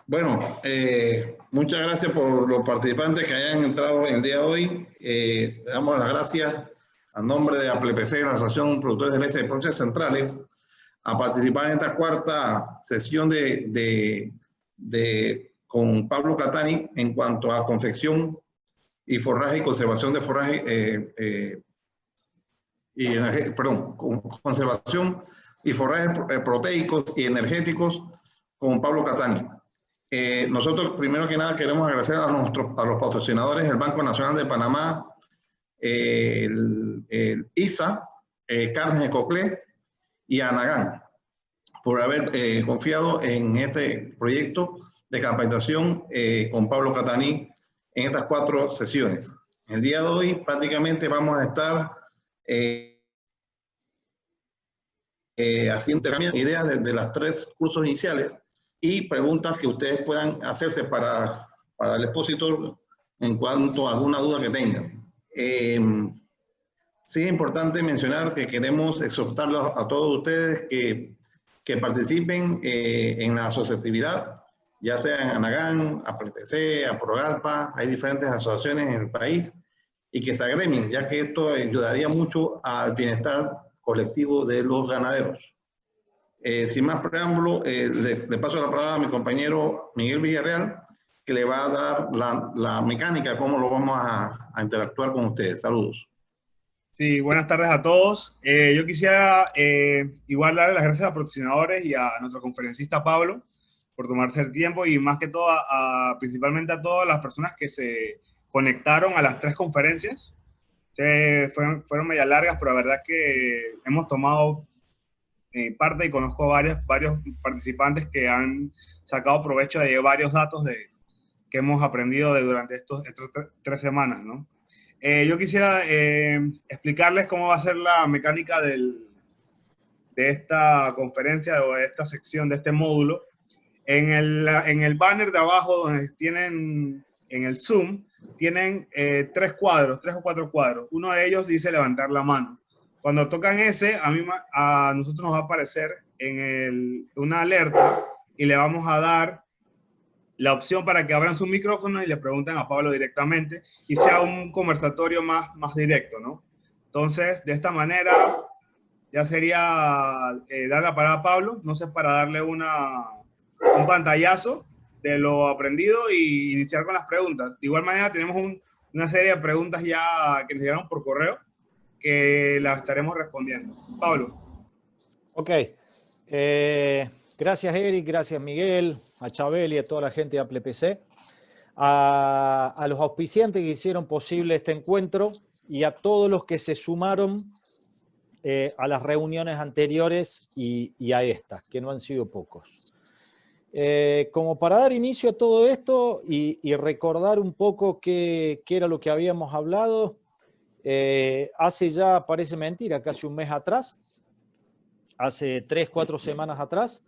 Bueno, muchas gracias por los participantes que hayan entrado el día de hoy. Le damos las gracias a nombre de APLPC, la Asociación de Productores de Leche de Procesos Centrales, a participar en esta cuarta sesión con Pablo Catani en cuanto a confección y forraje y conservación de forraje, conservación y forrajes proteicos y energéticos con Pablo Catani. Nosotros, primero que nada, queremos agradecer a los patrocinadores, el Banco Nacional de Panamá, el ISA, Carnes de Coclé y Anagán, por haber confiado en este proyecto de capacitación con Pablo Catani en estas 4 sesiones. El día de hoy prácticamente vamos a estar haciendo ideas de las 3 cursos iniciales y preguntas que ustedes puedan hacerse para el expositor en cuanto a alguna duda que tengan. Sí es importante mencionar que queremos exhortarlos a todos ustedes que participen en la asociatividad, ya sea en Anagán, APLPC, APROGALPA, hay diferentes asociaciones en el país, y que se agremien, ya que esto ayudaría mucho al bienestar colectivo de los ganaderos. Sin más preámbulo, le paso la palabra a mi compañero Miguel Villarreal, que le va a dar la mecánica, cómo lo vamos a interactuar con ustedes. Saludos. Sí, buenas tardes a todos. Yo quisiera igual darle las gracias a los patrocinadores y a nuestro conferencista Pablo por tomarse el tiempo y más que todo principalmente a todas las personas que se conectaron a las 3 conferencias. Fueron media largas, pero la verdad que hemos tomado parte y conozco varios participantes que han sacado provecho de varios datos que hemos aprendido durante estas 3 semanas, ¿no? Yo quisiera explicarles cómo va a ser la mecánica de esta conferencia o de esta sección, de este módulo. En el banner de abajo, donde tienen en el Zoom, tienen 3 cuadros, 3 o 4 cuadros. Uno de ellos dice levantar la mano. Cuando tocan ese, a nosotros nos va a aparecer una alerta y le vamos a dar la opción para que abran su micrófono y le pregunten a Pablo directamente y sea un conversatorio más directo, ¿no? Entonces, de esta manera, ya sería dar la palabra a Pablo, no sé, para darle un pantallazo de lo aprendido y iniciar con las preguntas. De igual manera, tenemos una serie de preguntas ya que nos llegaron por correo que las estaremos respondiendo. Pablo. Ok. Gracias, Eric, gracias, Miguel, a Chabel y a toda la gente de APLPC, a los auspiciantes que hicieron posible este encuentro y a todos los que se sumaron a las reuniones anteriores y a estas, que no han sido pocos. Como para dar inicio a todo esto y recordar un poco qué era lo que habíamos hablado, hace ya, parece mentira, casi un mes atrás, hace 3, 4 semanas atrás,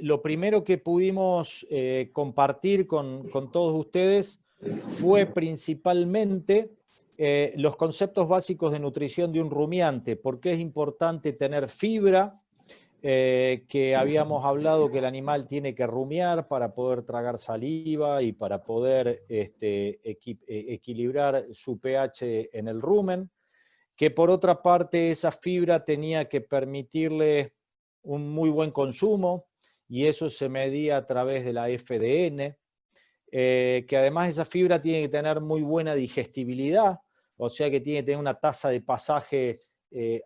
lo primero que pudimos compartir con todos ustedes fue principalmente los conceptos básicos de nutrición de un rumiante, por qué es importante tener fibra, que habíamos hablado que el animal tiene que rumiar para poder tragar saliva y para poder equilibrar su pH en el rumen, que por otra parte esa fibra tenía que permitirle un muy buen consumo y eso se medía a través de la FDN, que además esa fibra tiene que tener muy buena digestibilidad, o sea que tiene que tener una tasa de pasaje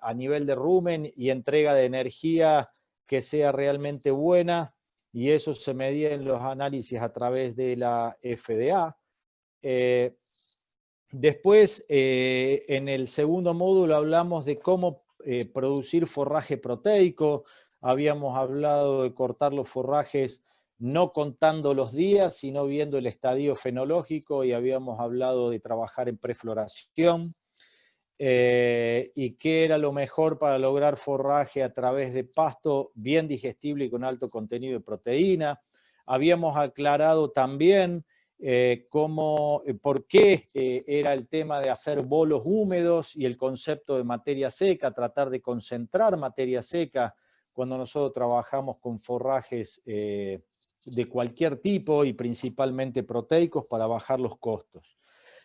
a nivel de rumen y entrega de energía que sea realmente buena, y eso se medía en los análisis a través de la FDA. Después, en el segundo módulo hablamos de cómo producir forraje proteico. Habíamos hablado de cortar los forrajes no contando los días, sino viendo el estadio fenológico, y habíamos hablado de trabajar en prefloración. Y qué era lo mejor para lograr forraje a través de pasto bien digestible y con alto contenido de proteína. Habíamos aclarado también por qué era el tema de hacer bolos húmedos y el concepto de materia seca, tratar de concentrar materia seca cuando nosotros trabajamos con forrajes de cualquier tipo y principalmente proteicos para bajar los costos.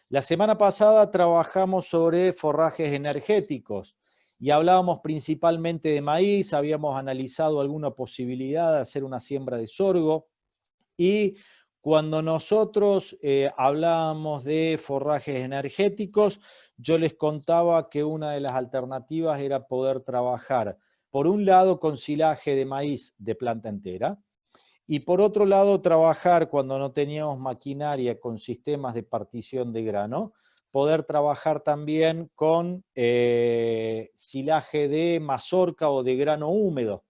La semana pasada trabajamos sobre forrajes energéticos y hablábamos principalmente de maíz, habíamos analizado alguna posibilidad de hacer una siembra de sorgo y cuando nosotros hablábamos de forrajes energéticos, yo les contaba que una de las alternativas era poder trabajar, por un lado, con silaje de maíz de planta entera, y por otro lado, trabajar cuando no teníamos maquinaria con sistemas de partición de grano, poder trabajar también con silaje de mazorca o de grano húmedo.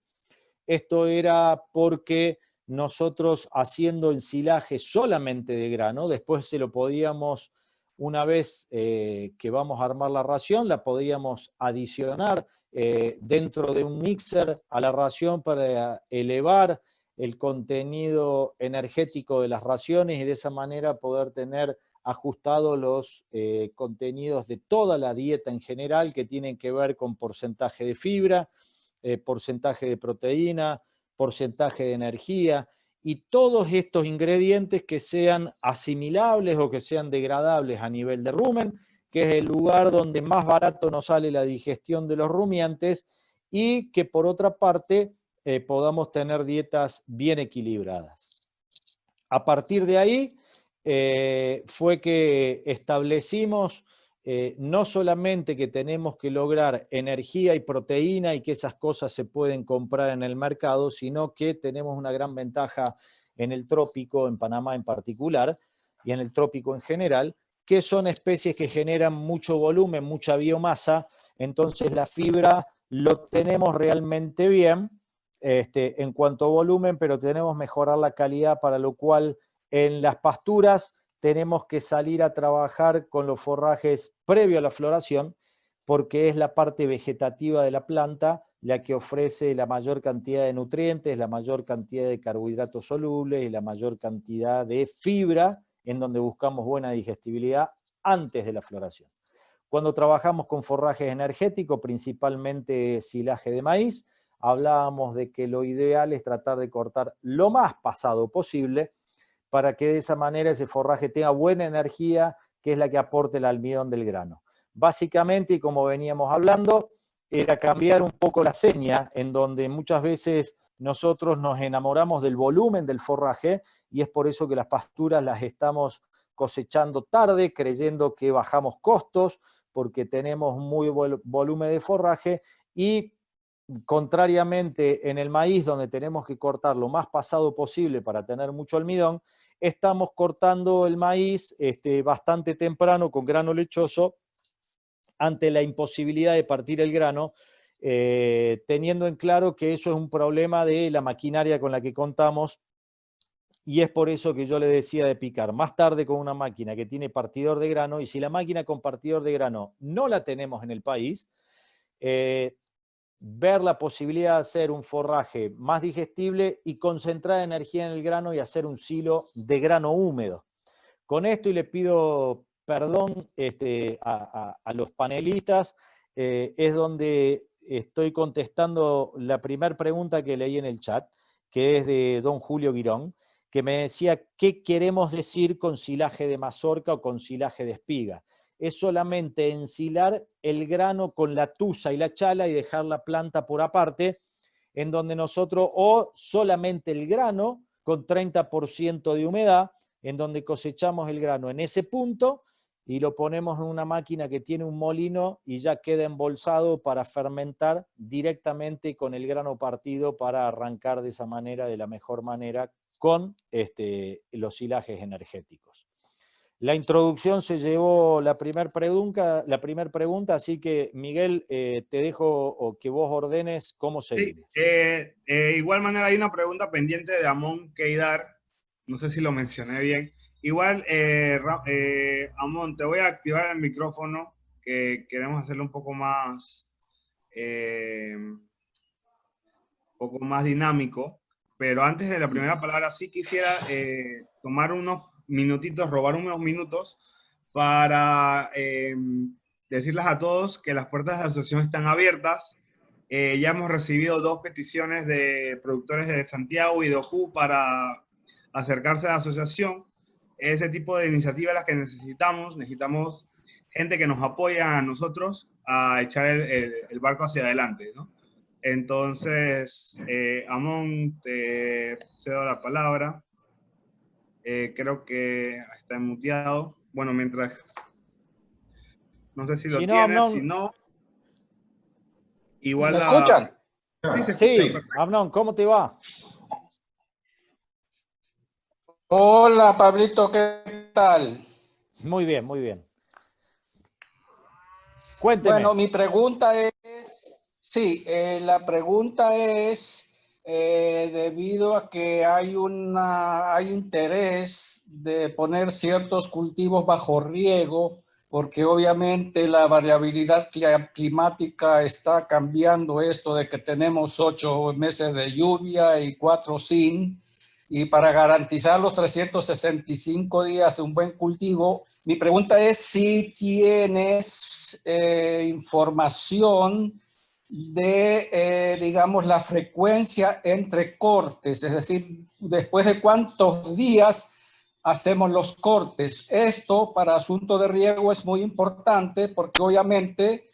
Esto era porque nosotros haciendo ensilaje solamente de grano, después se lo podíamos, una vez que vamos a armar la ración, la podíamos adicionar dentro de un mixer a la ración para elevar el contenido energético de las raciones y de esa manera poder tener ajustados los contenidos de toda la dieta en general que tienen que ver con porcentaje de fibra, porcentaje de proteína, porcentaje de energía y todos estos ingredientes que sean asimilables o que sean degradables a nivel de rumen, que es el lugar donde más barato nos sale la digestión de los rumiantes y que por otra parte podamos tener dietas bien equilibradas. A partir de ahí fue que establecimos no solamente que tenemos que lograr energía y proteína y que esas cosas se pueden comprar en el mercado, sino que tenemos una gran ventaja en el trópico, en Panamá en particular, y en el trópico en general, que son especies que generan mucho volumen, mucha biomasa, entonces la fibra lo tenemos realmente bien en cuanto a volumen, pero tenemos que mejorar la calidad, para lo cual en las pasturas tenemos que salir a trabajar con los forrajes previo a la floración, porque es la parte vegetativa de la planta la que ofrece la mayor cantidad de nutrientes, la mayor cantidad de carbohidratos solubles y la mayor cantidad de fibra, en donde buscamos buena digestibilidad antes de la floración. Cuando trabajamos con forrajes energéticos, principalmente silaje de maíz, hablábamos de que lo ideal es tratar de cortar lo más pasado posible para que de esa manera ese forraje tenga buena energía, que es la que aporte el almidón del grano. Básicamente, y como veníamos hablando, era cambiar un poco la seña, en donde muchas veces nosotros nos enamoramos del volumen del forraje, y es por eso que las pasturas las estamos cosechando tarde, creyendo que bajamos costos, porque tenemos muy buen volumen de forraje, y contrariamente en el maíz, donde tenemos que cortar lo más pasado posible para tener mucho almidón, estamos cortando el maíz bastante temprano con grano lechoso ante la imposibilidad de partir el grano, teniendo en claro que eso es un problema de la maquinaria con la que contamos, y es por eso que yo le decía de picar más tarde con una máquina que tiene partidor de grano, y si la máquina con partidor de grano no la tenemos en el país, ver la posibilidad de hacer un forraje más digestible y concentrar energía en el grano y hacer un silo de grano húmedo. Con esto, y le pido perdón a los panelistas, es donde estoy contestando la primera pregunta que leí en el chat, que es de don Julio Guirón, que me decía qué queremos decir con silaje de mazorca o con silaje de espiga. Es solamente ensilar el grano con la tusa y la chala y dejar la planta por aparte, en donde nosotros, o solamente el grano con 30% de humedad, en donde cosechamos el grano en ese punto y lo ponemos en una máquina que tiene un molino y ya queda embolsado para fermentar directamente con el grano partido, para arrancar de esa manera, de la mejor manera, con los silajes energéticos. La introducción se llevó la primera pregunta, así que Miguel, te dejo que vos ordenes cómo seguimos. Sí, igual manera hay una pregunta pendiente de Amon Keidar, no sé si lo mencioné bien. Igual, Amon, te voy a activar el micrófono, que queremos hacerlo un poco más dinámico, pero antes de la primera palabra sí quisiera tomar unos minutitos, robar unos minutos para decirles a todos que las puertas de la asociación están abiertas. Ya hemos recibido 2 peticiones de productores de Santiago y de Ocú para acercarse a la asociación. Ese tipo de iniciativas las que necesitamos. Necesitamos gente que nos apoya a nosotros a echar el barco hacia adelante, ¿no? Entonces, Amón, te cedo la palabra. Creo que está muteado. Bueno, mientras... No sé si lo tienes, Amnon, si no... Igual ¿Me escuchan? Sí, Amnon, ¿cómo te va? Hola, Pablito, ¿qué tal? Muy bien, muy bien. Cuénteme. Bueno, mi pregunta es, la pregunta es, debido a que hay interés de poner ciertos cultivos bajo riego, porque obviamente la variabilidad climática está cambiando esto de que tenemos 8 meses de lluvia y 4 sin, y para garantizar los 365 días de un buen cultivo, mi pregunta es si tienes información de, digamos, la frecuencia entre cortes, es decir, después de cuántos días hacemos los cortes. Esto para asunto de riego es muy importante porque obviamente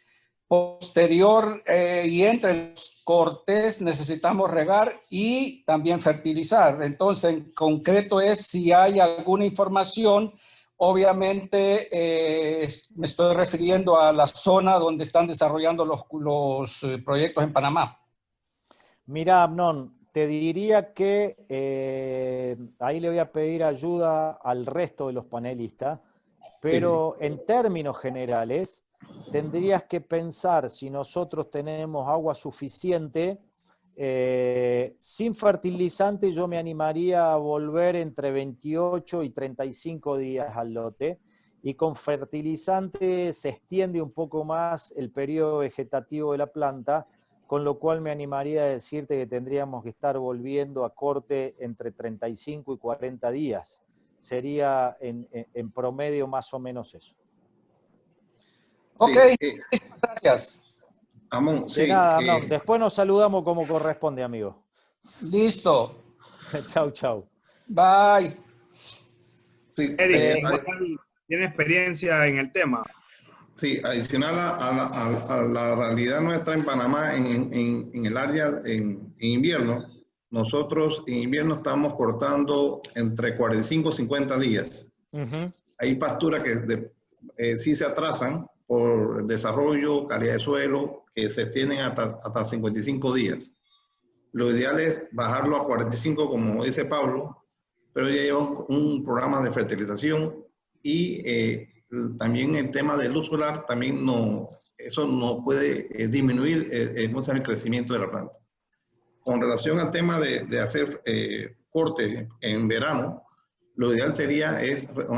posterior y entre los cortes necesitamos regar y también fertilizar. Entonces, en concreto es si hay alguna información. Obviamente me estoy refiriendo a la zona donde están desarrollando los proyectos en Panamá. Mira, Amnon, te diría que ahí le voy a pedir ayuda al resto de los panelistas, pero en términos generales, tendrías que pensar si nosotros tenemos agua suficiente. Sin fertilizante yo me animaría a volver entre 28 y 35 días al lote, y con fertilizante se extiende un poco más el periodo vegetativo de la planta, con lo cual me animaría a decirte que tendríamos que estar volviendo a corte entre 35 y 40 días. Sería en promedio más o menos eso. Ok, Sí, gracias. Amón, De sí. nada, Amnon. Después nos saludamos como corresponde, amigo. Listo. Chau, chau. Bye. Sí, Eric, ¿tiene experiencia en el tema? sí, adicional a la realidad nuestra en Panamá, en el área en invierno, nosotros en invierno estamos cortando entre 45 y 50 días. Hay pasturas que sí se atrasan por desarrollo, calidad de suelo, que se extienden hasta 55 días. Lo ideal es bajarlo a 45, como dice Pablo, pero ya lleva un programa de fertilización y también el tema de luz solar, también eso no puede disminuir el crecimiento de la planta. Con relación al tema de hacer corte en verano, lo ideal sería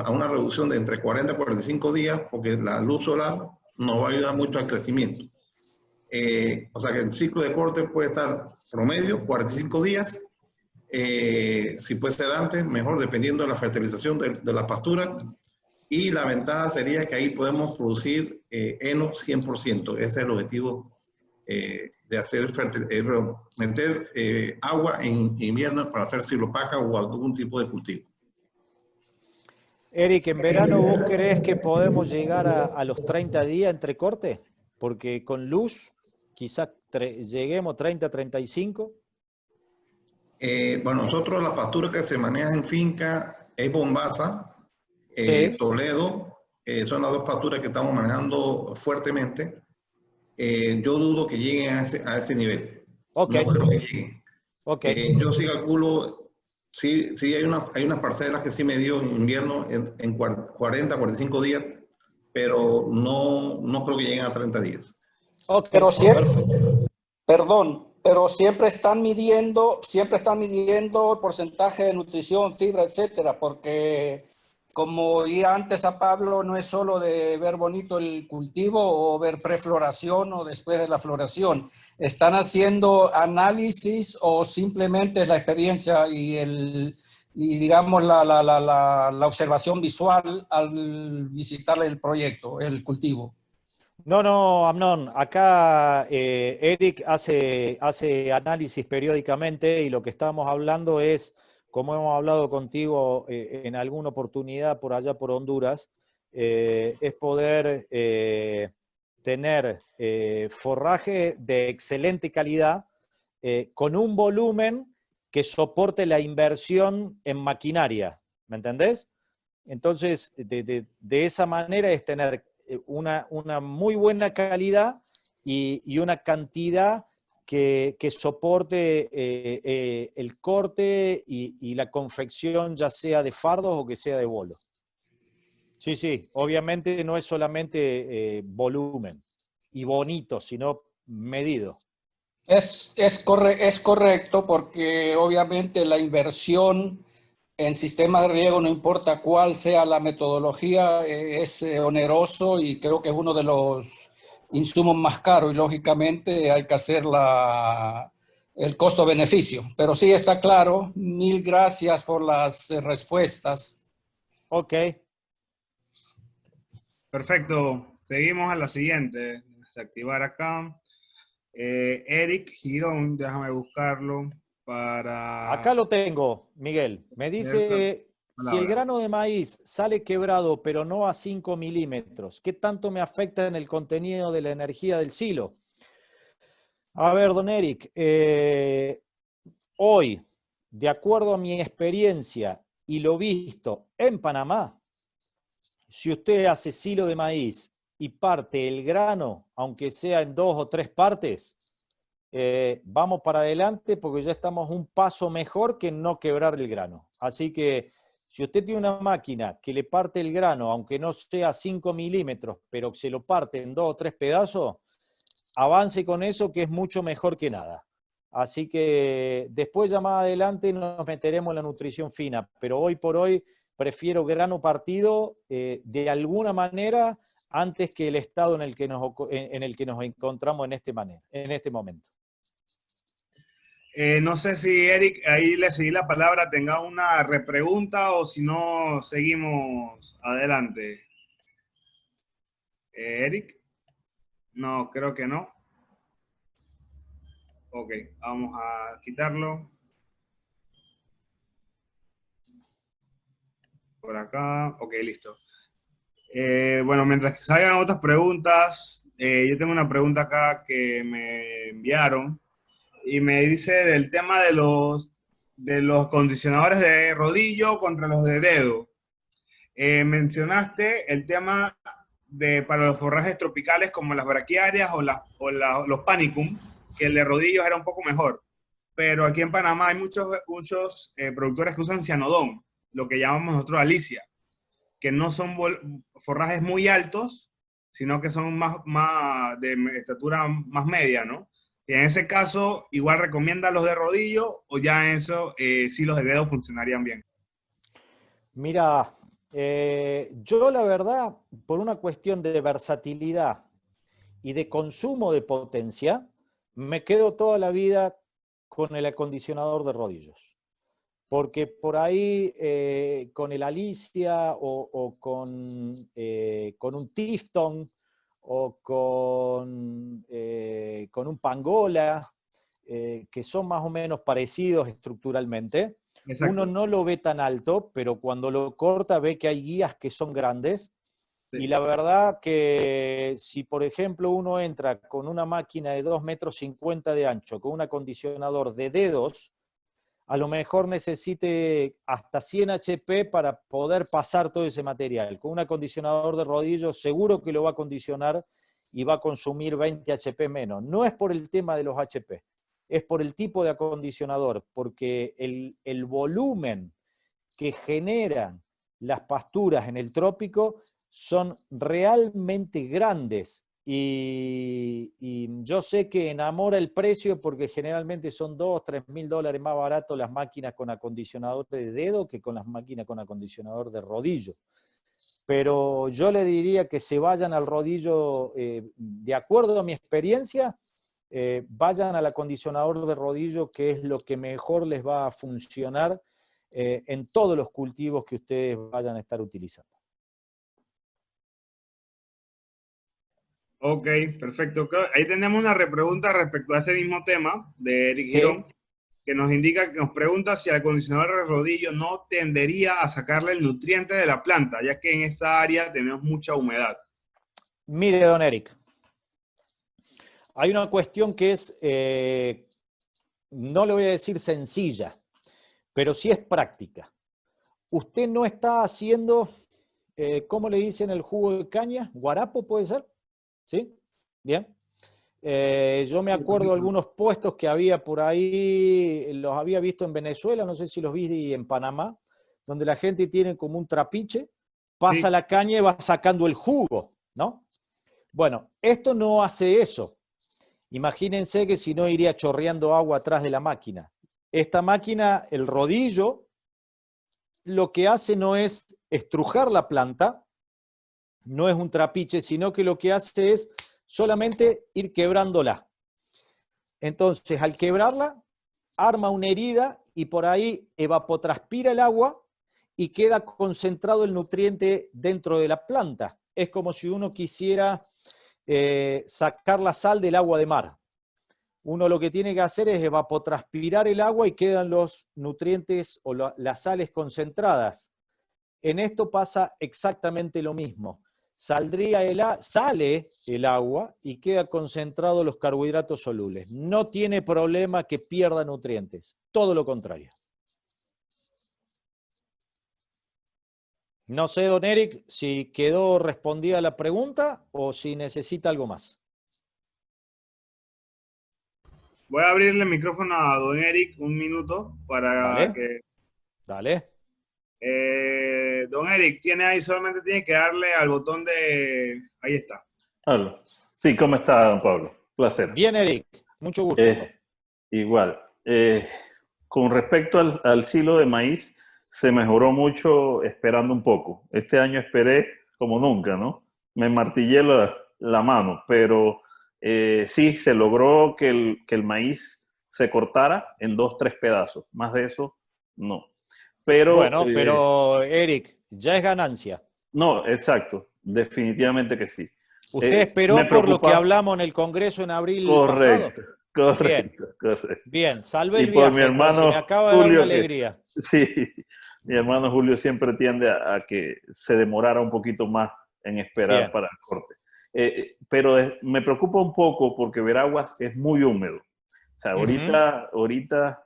a una reducción de entre 40 y 45 días, porque la luz solar nos va a ayudar mucho al crecimiento. O sea que el ciclo de corte puede estar promedio 45 días. Si puede ser antes, mejor, dependiendo de la fertilización de la pastura. Y la ventaja sería que ahí podemos producir heno 100%. Ese es el objetivo de hacer meter agua en invierno para hacer silopaca o algún tipo de cultivo. Eric, ¿en verano vos creés que podemos llegar a los 30 días entre corte? Porque con luz quizás lleguemos 30, 35. Bueno, nosotros la pastura que se maneja en finca es Bombasa, Sí. Toledo, son las dos pasturas que estamos manejando fuertemente. Yo dudo que lleguen a ese nivel. Okay. No creo que lleguen. Okay. Yo sí calculo, sí hay unas parcelas que sí me dio en invierno en 40, 45 días, pero no creo que lleguen a 30 días. Okay. Pero siempre, perdón, pero siempre están midiendo el porcentaje de nutrición, fibra, etcétera, porque como oía antes a Pablo, no es solo de ver bonito el cultivo o ver prefloración o después de la floración. ¿Están haciendo análisis o simplemente es la experiencia y digamos la observación visual al visitar el proyecto, el cultivo? No, Amnon, acá Eric hace análisis periódicamente y lo que estamos hablando es como hemos hablado contigo en alguna oportunidad por allá por Honduras, es poder tener forraje de excelente calidad con un volumen que soporte la inversión en maquinaria, ¿me entendés? Entonces, de esa manera es tener una muy buena calidad y una cantidad que soporte el corte y la confección, ya sea de fardos o que sea de bolo. Sí, sí, obviamente no es solamente volumen y bonito, sino medido. Es correcto porque obviamente la inversión en sistemas de riego, no importa cuál sea la metodología, es oneroso y creo que es uno de los insumos más caros y lógicamente hay que hacer el costo-beneficio. Pero sí está claro. Mil gracias por las respuestas. Ok. Perfecto. Seguimos a la siguiente. Desactivar acá. Eric Girón, déjame buscarlo para Acá lo tengo, Miguel. Me leer la dice, si el palabra. grano de maíz sale quebrado, pero no a 5 milímetros, ¿qué tanto me afecta en el contenido de la energía del silo? A ver, don Eric, hoy, de acuerdo a mi experiencia y lo visto en Panamá, si usted hace silo de maíz y parte el grano, aunque sea en 2 o 3 partes, vamos para adelante porque ya estamos un paso mejor que no quebrar el grano. Así que si usted tiene una máquina que le parte el grano, aunque no sea 5 milímetros, pero que se lo parte en 2 o 3 pedazos, avance con eso, que es mucho mejor que nada. Así que después ya más adelante nos meteremos en la nutrición fina, pero hoy por hoy prefiero grano partido de alguna manera antes que el estado en el que nos encontramos en este momento. No sé si Eric, ahí le seguí la palabra, tenga una repregunta o si no, seguimos adelante. Eric, no, creo que no. Ok, vamos a quitarlo. Por acá, ok, listo. Bueno, mientras que salgan otras preguntas, yo tengo una pregunta acá que me enviaron y me dice del tema de los condicionadores de rodillo contra los de dedo. Mencionaste el tema para los forrajes tropicales como las braquiarias los panicum, que el de rodillos era un poco mejor. Pero aquí en Panamá hay muchos productores que usan cianodón, lo que llamamos nosotros alicia, que no son forrajes muy altos, sino que son más de estatura más media, ¿no? Y en ese caso, igual recomienda los de rodillo o ya en eso sí los de dedo funcionarían bien. Mira, yo la verdad, por una cuestión de versatilidad y de consumo de potencia, me quedo toda la vida con el acondicionador de rodillos. Porque por ahí con el Alicia o con un Tifton o con un Pangola, que son más o menos parecidos estructuralmente, Exacto. uno no lo ve tan alto, pero cuando lo corta ve que hay guías que son grandes. Sí. Y la verdad que si, por ejemplo, uno entra con una máquina de 2,50 m de ancho, con un acondicionador de dedos, a lo mejor necesite hasta 100 HP para poder pasar todo ese material. Con un acondicionador de rodillos seguro que lo va a acondicionar y va a consumir 20 HP menos. No es por el tema de los HP, es por el tipo de acondicionador, porque el volumen que generan las pasturas en el trópico son realmente grandes y yo sé que enamora el precio porque generalmente son $2.000 o $3.000 más barato las máquinas con acondicionador de dedo que con las máquinas con acondicionador de rodillo. Pero yo le diría que se vayan al rodillo, de acuerdo a mi experiencia, vayan al acondicionador de rodillo, que es lo que mejor les va a funcionar en todos los cultivos que ustedes vayan a estar utilizando. Ok, perfecto. Ahí tenemos una repregunta respecto a ese mismo tema de Eric Sí. Girón. que nos indica, que nos pregunta si el acondicionador de rodillo no tendería a sacarle el nutriente de la planta, ya que en esta área tenemos mucha humedad. Mire, don Eric, hay una cuestión que es, no le voy a decir sencilla, pero sí es práctica. Usted no está haciendo, ¿cómo le dicen el jugo de caña? ¿Guarapo puede ser? ¿Sí? Bien. Yo me acuerdo de algunos puestos que había por ahí, los había visto en Venezuela, no sé si los vi en Panamá, donde la gente tiene como un trapiche, pasa la caña y va sacando el jugo, ¿no? Bueno, esto no hace eso. Imagínense que si no iría chorreando agua atrás de la máquina. Esta máquina, el rodillo, lo que hace no es estrujar la planta, no es un trapiche, sino que lo que hace es solamente ir quebrándola. Entonces, al quebrarla, arma una herida y por ahí evapotranspira el agua y queda concentrado el nutriente dentro de la planta. Es como si uno quisiera sacar la sal del agua de mar. Uno lo que tiene que hacer es evapotranspirar el agua y quedan los nutrientes o las sales concentradas. En esto pasa exactamente lo mismo. Sale el agua y queda concentrado los carbohidratos solubles. No tiene problema que pierda nutrientes, todo lo contrario. No sé, don Eric, si quedó respondida la pregunta o si necesita algo más. Voy a abrirle el micrófono a don Eric un minuto para que... Dale. Don Eric, solamente tiene que darle al botón de... Ahí está. Hola. Sí, ¿cómo está, don Pablo? Placer. Bien, Eric. Mucho gusto. Igual. Con respecto al silo de maíz, se mejoró mucho esperando un poco. Este año esperé como nunca, ¿no? Me martillé la mano, pero sí, se logró que el maíz se cortara en 2, 3 pedazos. Más de eso, no. Pero, bueno, pero Eric, ya es ganancia. No, exacto. Definitivamente que sí. ¿Usted esperó por lo que hablamos en el Congreso en abril pasado? Correcto. Bien, salve el y por viaje. Mi hermano Me acaba de Julio, dar una alegría. Sí, mi hermano Julio siempre tiende a que se demorara un poquito más en esperar para el corte. Pero me preocupa un poco porque Veraguas es muy húmedo. O sea, ahorita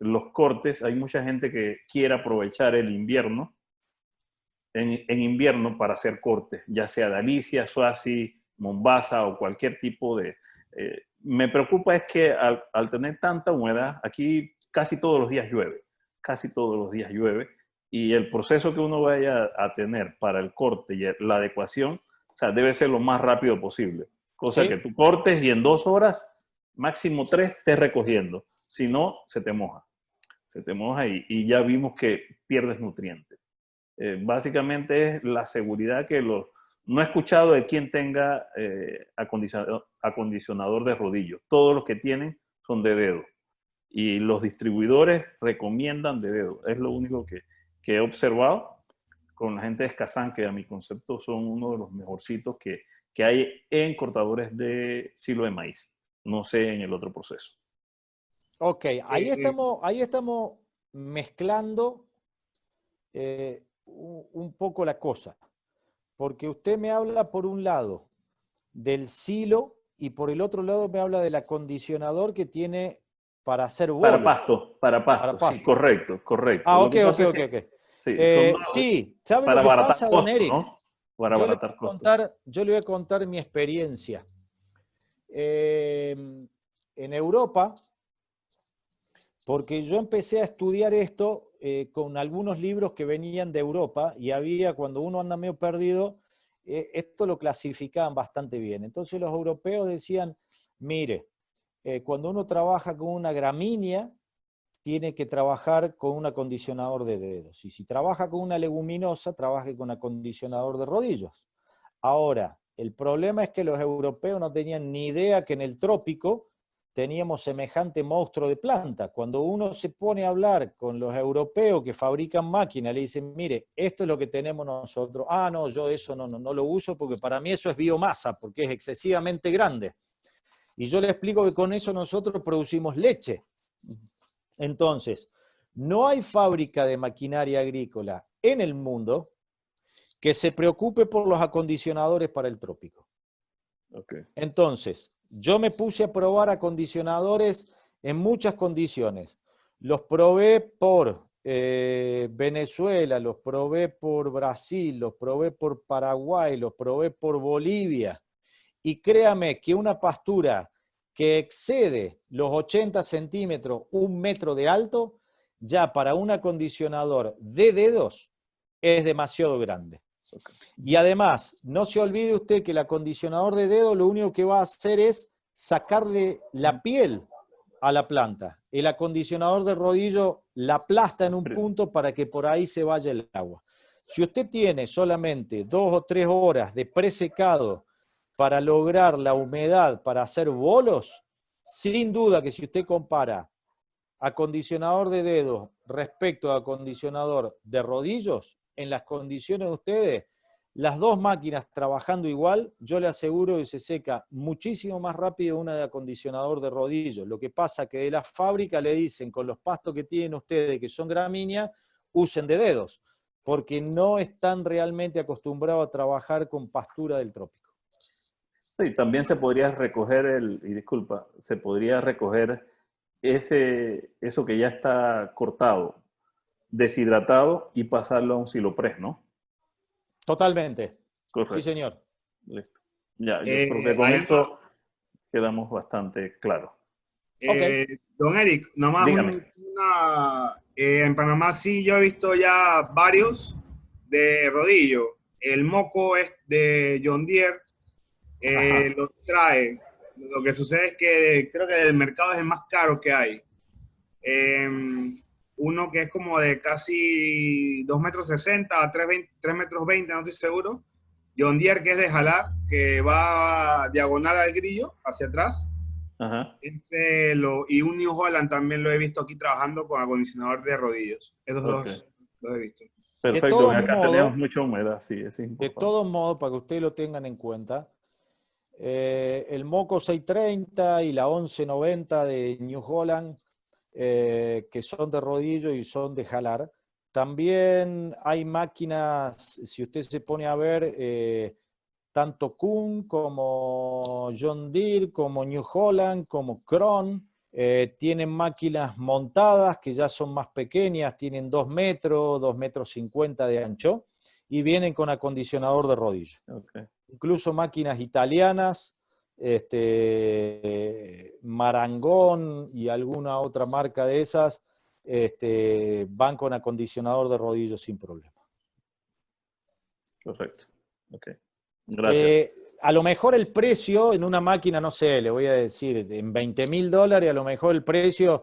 los cortes, hay mucha gente que quiere aprovechar el invierno, en invierno para hacer cortes, ya sea de Alicia, Suazi, Mombasa o cualquier tipo de... me preocupa es que al tener tanta humedad, aquí casi todos los días llueve, y el proceso que uno vaya a tener para el corte y la adecuación, o sea, debe ser lo más rápido posible. Cosa que tú cortes y en 2 horas, máximo 3, estés recogiendo. Si no, se te moja y ya vimos que pierdes nutrientes. Básicamente es la seguridad que no he escuchado de quien tenga acondicionador de rodillo. Todos los que tienen son de dedo. Y los distribuidores recomiendan de dedo. Es lo único que he observado con la gente de Escazán, que a mi concepto son uno de los mejorcitos que hay en cortadores de silo de maíz. No sé en el otro proceso. Ok, ahí estamos mezclando un poco la cosa. Porque usted me habla por un lado del silo y por el otro lado me habla del acondicionador que tiene para hacer bolos. Para pasto. Sí, correcto. Ah, ok. Sí, ¿sabe lo que pasa, don Eric? ¿No? Para abaratar costos. Yo le voy a contar mi experiencia. En Europa, porque yo empecé a estudiar esto con algunos libros que venían de Europa y cuando uno anda medio perdido, esto lo clasificaban bastante bien. Entonces los europeos decían, mire, cuando uno trabaja con una gramínea, tiene que trabajar con un acondicionador de dedos. Y si trabaja con una leguminosa, trabaje con acondicionador de rodillos. Ahora, el problema es que los europeos no tenían ni idea que en el trópico teníamos semejante monstruo de planta. Cuando uno se pone a hablar con los europeos que fabrican máquinas, le dicen, mire, esto es lo que tenemos nosotros. Ah, no, yo eso no lo uso porque para mí eso es biomasa, porque es excesivamente grande. Y yo le explico que con eso nosotros producimos leche. Entonces, no hay fábrica de maquinaria agrícola en el mundo que se preocupe por los acondicionadores para el trópico. Okay. Entonces, yo me puse a probar acondicionadores en muchas condiciones. Los probé por Venezuela, los probé por Brasil, los probé por Paraguay, los probé por Bolivia. Y créame que una pastura que excede los 80 centímetros, 1 metro de alto, ya para un acondicionador de dedos es demasiado grande. Okay. Y además, no se olvide usted que el acondicionador de dedo lo único que va a hacer es sacarle la piel a la planta. El acondicionador de rodillo la aplasta en un punto para que por ahí se vaya el agua. Si usted tiene solamente 2 o 3 horas de presecado para lograr la humedad, para hacer bolos, sin duda que si usted compara acondicionador de dedos respecto a acondicionador de rodillos, en las condiciones de ustedes, las dos máquinas trabajando igual, yo le aseguro que se seca muchísimo más rápido una de acondicionador de rodillos. Lo que pasa que de la fábrica le dicen, con los pastos que tienen ustedes, que son gramíneas, usen de dedos, porque no están realmente acostumbrados a trabajar con pastura del trópico. Sí, también se podría recoger se podría recoger eso que ya está cortado, deshidratado y pasarlo a un silopress, ¿no? Totalmente. Correcto. Sí, señor. Listo. Ya, yo creo que con eso quedamos bastante claros. Okay. Don Eric, nomás dígame. En Panamá sí yo he visto ya varios de rodillo. El moco es de John Deere, lo trae. Lo que sucede es que creo que el mercado es el más caro que hay. Uno que es como de casi 2,60 metros a 3,20 metros, no estoy seguro. John Deere, que es de jalar, que va diagonal al grillo, hacia atrás. Ajá. Y un New Holland también lo he visto aquí trabajando con acondicionador de rodillos. Esos dos los he visto. Perfecto, acá tenemos mucha humedad, sí, es importante. De todos modos, para que ustedes lo tengan en cuenta, el Moco 630 y la 1190 de New Holland, que son de rodillo y son de jalar. También hay máquinas, si usted se pone a ver, tanto Kuhn como John Deere, como New Holland, como Kron, tienen máquinas montadas que ya son más pequeñas, tienen 2 metros, 2,50 metros de ancho, y vienen con acondicionador de rodillo. Okay. Incluso máquinas italianas, Marangón y alguna otra marca de esas, van con acondicionador de rodillo sin problema. Correcto. Ok. Gracias. A lo mejor el precio en una máquina, no sé, le voy a decir, en $20,000, a lo mejor el precio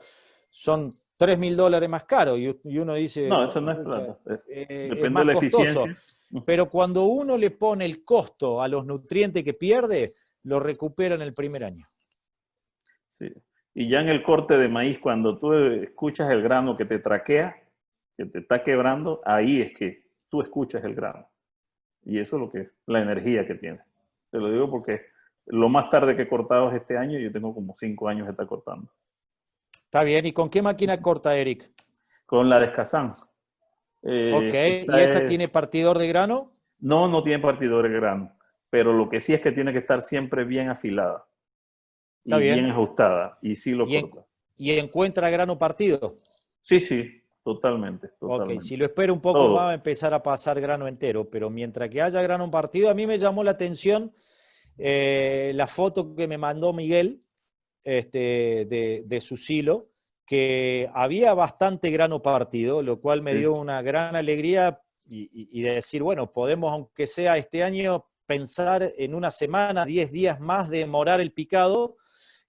son $3,000 más caro. Y uno dice, no, eso no es plata. Es más de la costoso. eficiencia. Pero cuando uno le pone el costo a los nutrientes que pierde, lo recupera en el primer año. Sí. Y ya en el corte de maíz, cuando tú escuchas el grano que te traquea, que te está quebrando, ahí es que tú escuchas el grano. Y eso es lo que, la energía que tiene. Te lo digo porque lo más tarde que he cortado es este año, yo tengo como 5 años de estar cortando. Está bien, ¿y con qué máquina corta, Eric? Con la de Escazán. Ok, ¿y esa tiene partidor de grano? No, no tiene partidor de grano, pero lo que sí es que tiene que estar siempre bien afilada y bien ajustada, y sí lo corta. ¿Y encuentra grano partido? Sí, sí, totalmente. Ok, si lo espero un poco más va a empezar a pasar grano entero, pero mientras que haya grano partido, a mí me llamó la atención la foto que me mandó Miguel de su silo, que había bastante grano partido, lo cual me dio una gran alegría y de decir, bueno, podemos, aunque sea este año, pensar en una semana, 10 días más, demorar el picado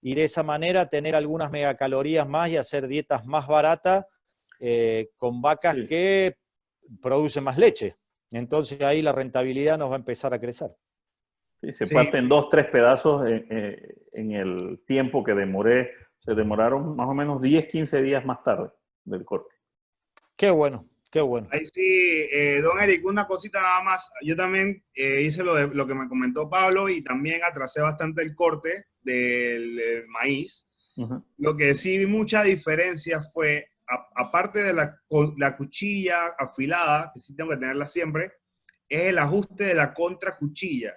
y de esa manera tener algunas megacalorías más y hacer dietas más baratas con vacas que producen más leche. Entonces ahí la rentabilidad nos va a empezar a crecer. Sí, se parten 2, 3 pedazos en el tiempo que demoré. Se demoraron más o menos 10, 15 días más tarde del corte. Qué bueno, qué bueno. Ahí sí, don Eric, una cosita nada más. Yo también hice lo que me comentó Pablo y también atrasé bastante el corte del maíz. Lo que sí vi mucha diferencia fue, aparte de la cuchilla afilada, que sí tengo que tenerla siempre, es el ajuste de la contracuchilla.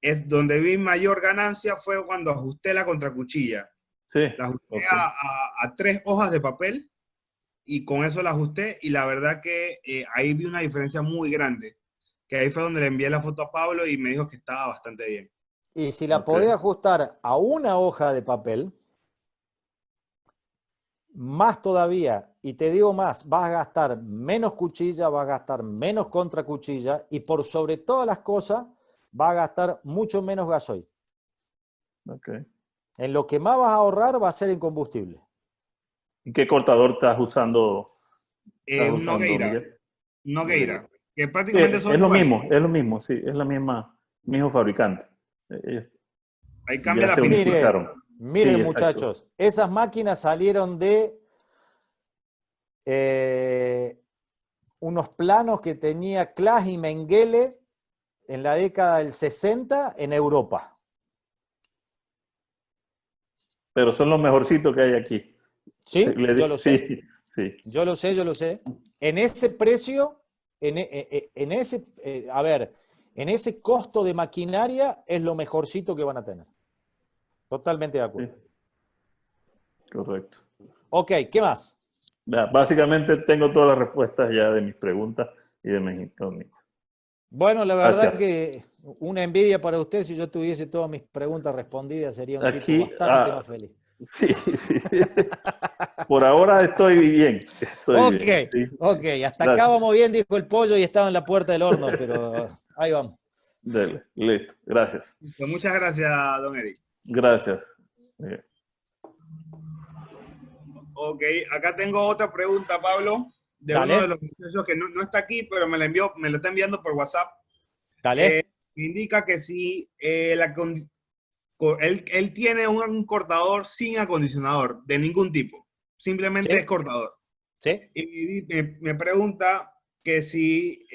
Es donde vi mayor ganancia fue cuando ajusté la contracuchilla. Sí. La ajusté Okay. a 3 hojas de papel y con eso la ajusté y la verdad que ahí vi una diferencia muy grande. Que ahí fue donde le envié la foto a Pablo y me dijo que estaba bastante bien. Y si la podés ajustar a una hoja de papel, más todavía, y te digo más, vas a gastar menos cuchilla, vas a gastar menos contracuchilla y por sobre todas las cosas, vas a gastar mucho menos gasoil. Okay. En lo que más vas a ahorrar va a ser en combustible. ¿Y qué cortador estás usando? Un Nogueira. Nogueira. Que prácticamente Sí, son es lo iguales. mismo, sí, es la mismo fabricante. Ahí cambia la se pintura. unificaron. Miren, Sí, muchachos, esas máquinas salieron de unos planos que tenía Klaas y Mengele en la década del 60 en Europa. Pero son los mejorcitos que hay aquí. Sí, yo lo sé. Sí, sí. Yo lo sé, yo lo sé. En ese precio, en ese costo de maquinaria es lo mejorcito que van a tener. Totalmente de acuerdo. Sí. Correcto. Ok, ¿qué más? Básicamente tengo todas las respuestas ya de mis preguntas y de mis incógnitas. Bueno, la verdad Gracias. que una envidia para usted. Si yo tuviese todas mis preguntas respondidas, sería un tipo bastante más feliz. Sí, sí. Por ahora estoy bien. Ok, bien, sí. ok. Hasta Gracias. acá vamos bien, dijo el pollo y estaba en la puerta del horno, pero ahí vamos. Dele, listo. Gracias. Pues muchas gracias, don Eric. Gracias. Ok, acá tengo otra pregunta, Pablo, de Dale. uno de los muchachos que no está aquí, pero me lo está enviando por WhatsApp. Dale. Me indica que si él tiene un cortador sin acondicionador, de ningún tipo, simplemente ¿Sí? es cortador. ¿Sí? Y me pregunta que si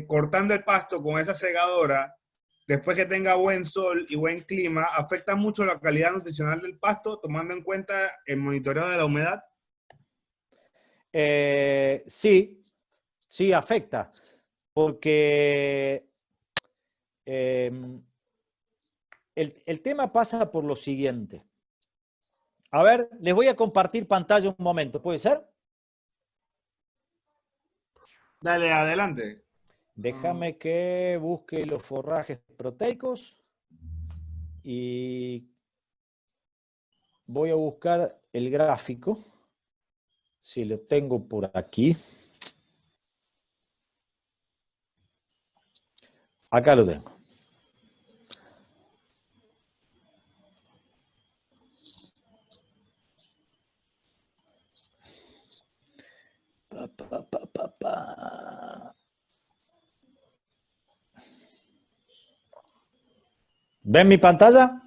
cortando el pasto con esa segadora, después que tenga buen sol y buen clima, afecta mucho la calidad nutricional del pasto, tomando en cuenta el monitoreo de la humedad. Sí, sí afecta, porque el tema pasa por lo siguiente. A ver, les voy a compartir pantalla un momento, ¿puede ser? Dale, adelante. Déjame que busque los forrajes proteicos y voy a buscar el gráfico, si lo tengo por aquí. Acá lo tengo. ¿Ven mi pantalla?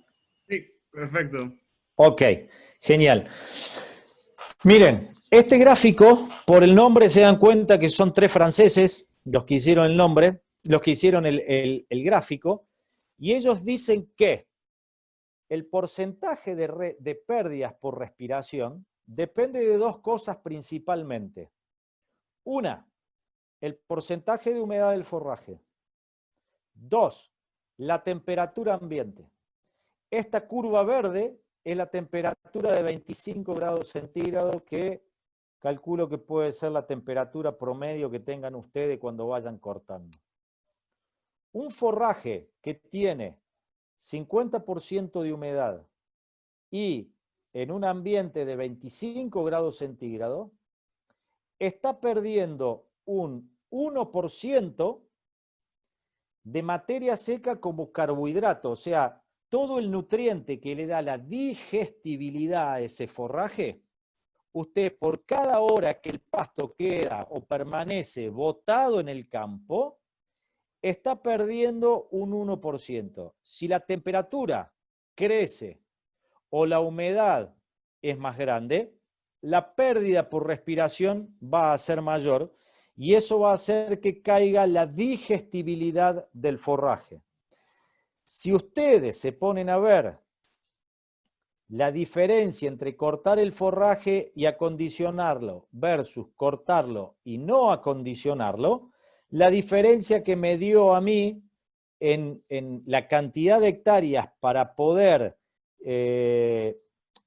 Sí, perfecto. Ok, genial. Miren, este gráfico, por el nombre se dan cuenta que son 3 franceses los que hicieron el nombre, los que hicieron el gráfico, y ellos dicen que el porcentaje de pérdidas por respiración depende de 2 cosas principalmente. Una, el porcentaje de humedad del forraje. 2, la temperatura ambiente. Esta curva verde es la temperatura de 25 grados centígrados que calculo que puede ser la temperatura promedio que tengan ustedes cuando vayan cortando. Un forraje que tiene 50% de humedad y en un ambiente de 25 grados centígrados, está perdiendo un 1% de materia seca como carbohidrato, o sea, todo el nutriente que le da la digestibilidad a ese forraje, usted por cada hora que el pasto queda o permanece botado en el campo, está perdiendo un 1%. Si la temperatura crece o la humedad es más grande, la pérdida por respiración va a ser mayor y eso va a hacer que caiga la digestibilidad del forraje. Si ustedes se ponen a ver la diferencia entre cortar el forraje y acondicionarlo versus cortarlo y no acondicionarlo, la diferencia que me dio a mí en la cantidad de hectáreas para poder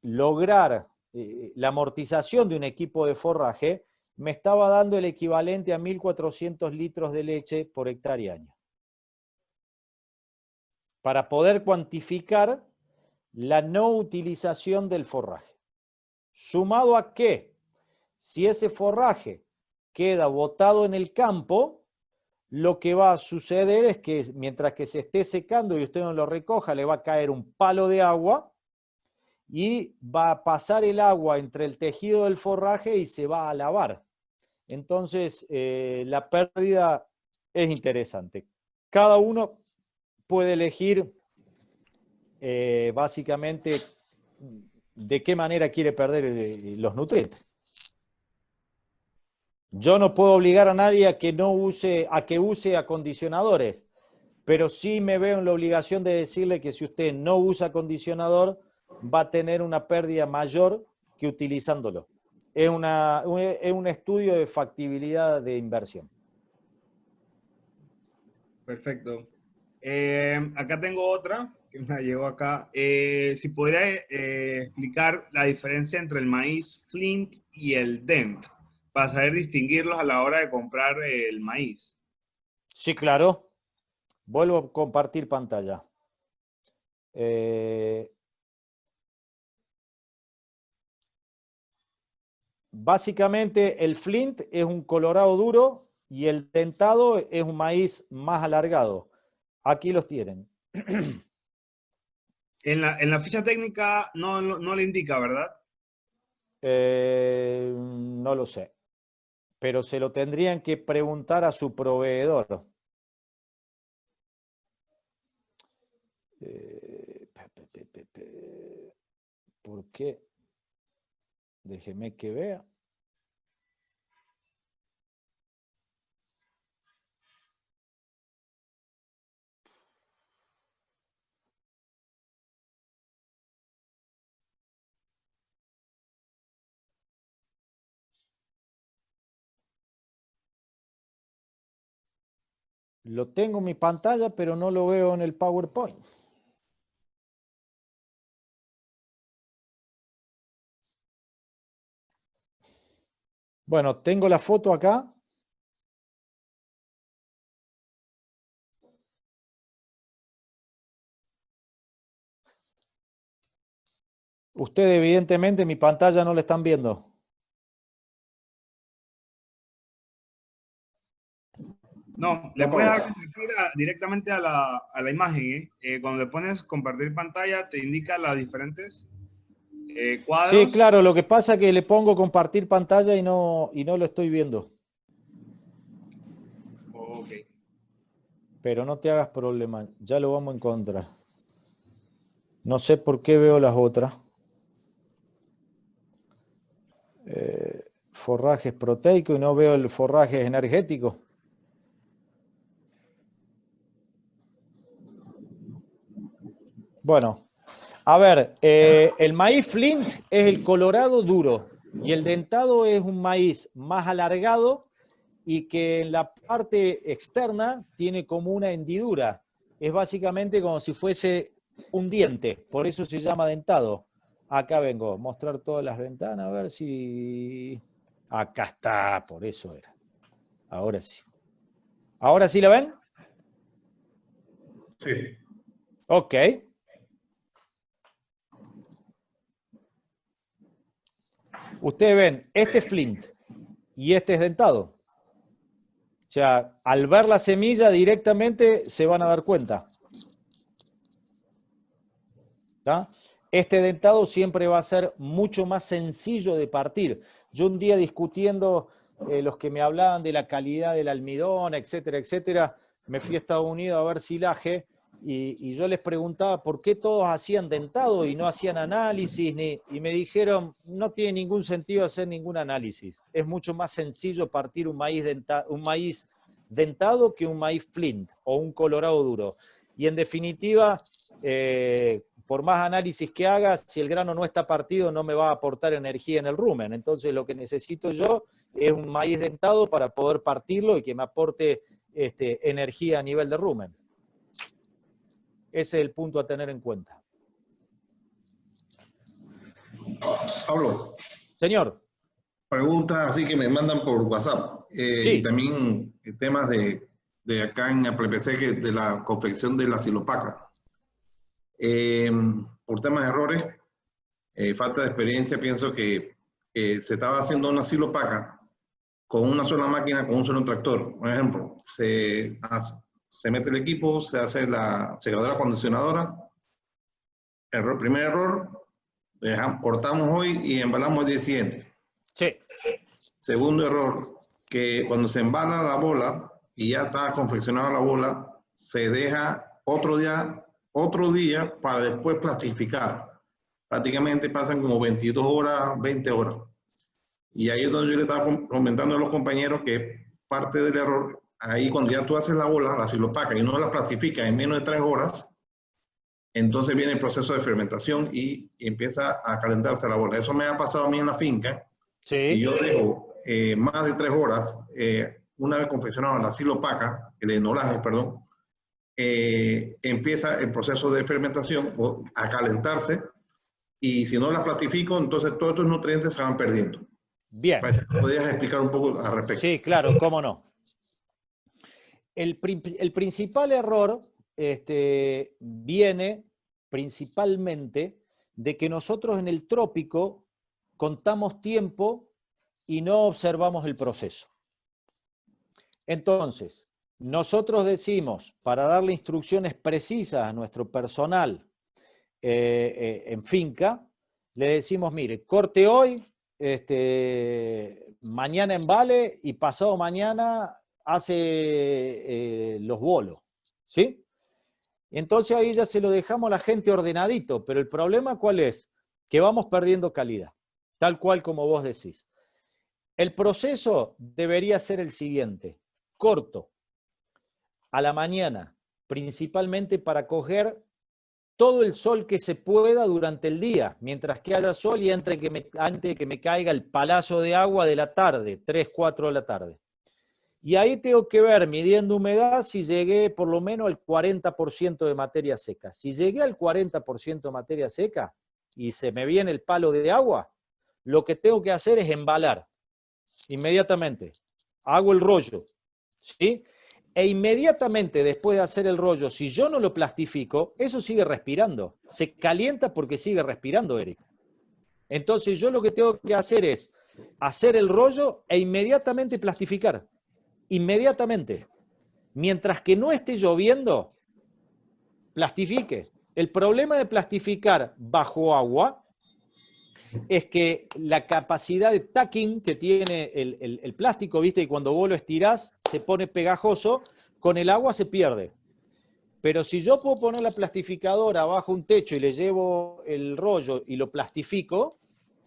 lograr la amortización de un equipo de forraje, me estaba dando el equivalente a 1.400 litros de leche por hectárea año. Para poder cuantificar la no utilización del forraje. Sumado a que, si ese forraje queda botado en el campo, lo que va a suceder es que mientras que se esté secando y usted no lo recoja, le va a caer un palo de agua y va a pasar el agua entre el tejido del forraje y se va a lavar. Entonces, la pérdida es interesante. Cada uno puede elegir básicamente de qué manera quiere perder los nutrientes. Yo no puedo obligar a nadie a que use acondicionadores, pero sí me veo en la obligación de decirle que si usted no usa acondicionador, va a tener una pérdida mayor que utilizándolo. Es un estudio de factibilidad de inversión. Perfecto. Acá tengo otra que me llegó acá. Si podría explicar la diferencia entre el maíz Flint y el Dent, para saber distinguirlos a la hora de comprar el maíz. Sí, claro. Vuelvo a compartir pantalla. Básicamente el Flint es un colorado duro y el dentado es un maíz más alargado. Aquí los tienen. En la ficha técnica no le indica, ¿verdad? No lo sé, pero se lo tendrían que preguntar a su proveedor. ¿Por qué? Déjeme que vea. Lo tengo en mi pantalla, pero no lo veo en el PowerPoint. Bueno, tengo la foto acá. Ustedes evidentemente mi pantalla no la están viendo. No, le puedes dar directamente a la imagen. Cuando le pones compartir pantalla, te indica las diferentes cuadros. Sí, claro, lo que pasa es que le pongo compartir pantalla y no lo estoy viendo. Ok. Pero no te hagas problema, ya lo vamos a encontrar. No sé por qué veo las otras. Forrajes proteicos y no veo el forraje energético. Bueno, a ver, el maíz Flint es el colorado duro y el dentado es un maíz más alargado y que en la parte externa tiene como una hendidura. Es básicamente como si fuese un diente, por eso se llama dentado. Acá vengo a mostrar todas las ventanas, a ver si... Acá está, por eso era. Ahora sí. ¿Ahora sí la ven? Sí. Ok. Ustedes ven, este es Flint y este es dentado. O sea, al ver la semilla directamente se van a dar cuenta. ¿Tá? Este dentado siempre va a ser mucho más sencillo de partir. Yo un día discutiendo los que me hablaban de la calidad del almidón, etcétera, etcétera, me fui a Estados Unidos a ver silaje y yo les preguntaba por qué todos hacían dentado y no hacían análisis, y me dijeron, no tiene ningún sentido hacer ningún análisis. Es mucho más sencillo partir un maíz dentado que un maíz Flint o un colorado duro. Y en definitiva, por más análisis que haga, si el grano no está partido, no me va a aportar energía en el rumen. Entonces lo que necesito yo es un maíz dentado para poder partirlo y que me aporte energía a nivel de rumen. Ese es el punto a tener en cuenta. Pablo. Señor. Preguntas así que me mandan por WhatsApp. Sí. Y también temas de acá en ApplePC, de la confección de la silopaca. Por temas de errores, falta de experiencia, pienso que se estaba haciendo una silopaca con una sola máquina, con un solo tractor. Por ejemplo, se mete el equipo, se hace la secadora acondicionadora. Primer error, cortamos hoy y embalamos el día siguiente. Sí. Segundo error, que cuando se embala la bola y ya está confeccionada la bola, se deja otro día para después plastificar. Prácticamente pasan como 22 horas, 20 horas. Y ahí es donde yo le estaba comentando a los compañeros que parte del error, ahí cuando ya tú haces la bola, la silopaca, y no la plastificas en menos de 3 horas, entonces viene el proceso de fermentación y empieza a calentarse la bola. Eso me ha pasado a mí en la finca. Sí. Si yo dejo más de 3 horas, una vez confeccionada la silopaca, el enolaje, perdón, empieza el proceso de fermentación a calentarse, y si no la plastifico, entonces todos estos nutrientes se van perdiendo. Bien. ¿Podrías explicar un poco al respecto? Sí, claro, cómo no. El principal error viene principalmente de que nosotros en el trópico contamos tiempo y no observamos el proceso. Entonces, nosotros decimos, para darle instrucciones precisas a nuestro personal en finca, le decimos, mire, corte hoy, mañana embale y pasado mañana hace los bolos, ¿sí? Entonces ahí ya se lo dejamos a la gente ordenadito, pero el problema ¿cuál es? Que vamos perdiendo calidad, tal cual como vos decís. El proceso debería ser el siguiente: corto, a la mañana, principalmente para coger todo el sol que se pueda durante el día, mientras que haya sol y antes de que me caiga el palazo de agua de la tarde, 3, 4 de la tarde. Y ahí tengo que ver, midiendo humedad, si llegué por lo menos al 40% de materia seca. Si llegué al 40% de materia seca y se me viene el palo de agua, lo que tengo que hacer es embalar inmediatamente. Hago el rollo, ¿sí? E inmediatamente después de hacer el rollo, si yo no lo plastifico, eso sigue respirando. Se calienta porque sigue respirando, Eric. Entonces yo lo que tengo que hacer es hacer el rollo e inmediatamente plastificar. Inmediatamente. Mientras que no esté lloviendo, plastifique. El problema de plastificar bajo agua es que la capacidad de tacking que tiene el plástico, ¿viste? Y cuando vos lo estirás se pone pegajoso, con el agua se pierde. Pero si yo puedo poner la plastificadora bajo un techo y le llevo el rollo y lo plastifico,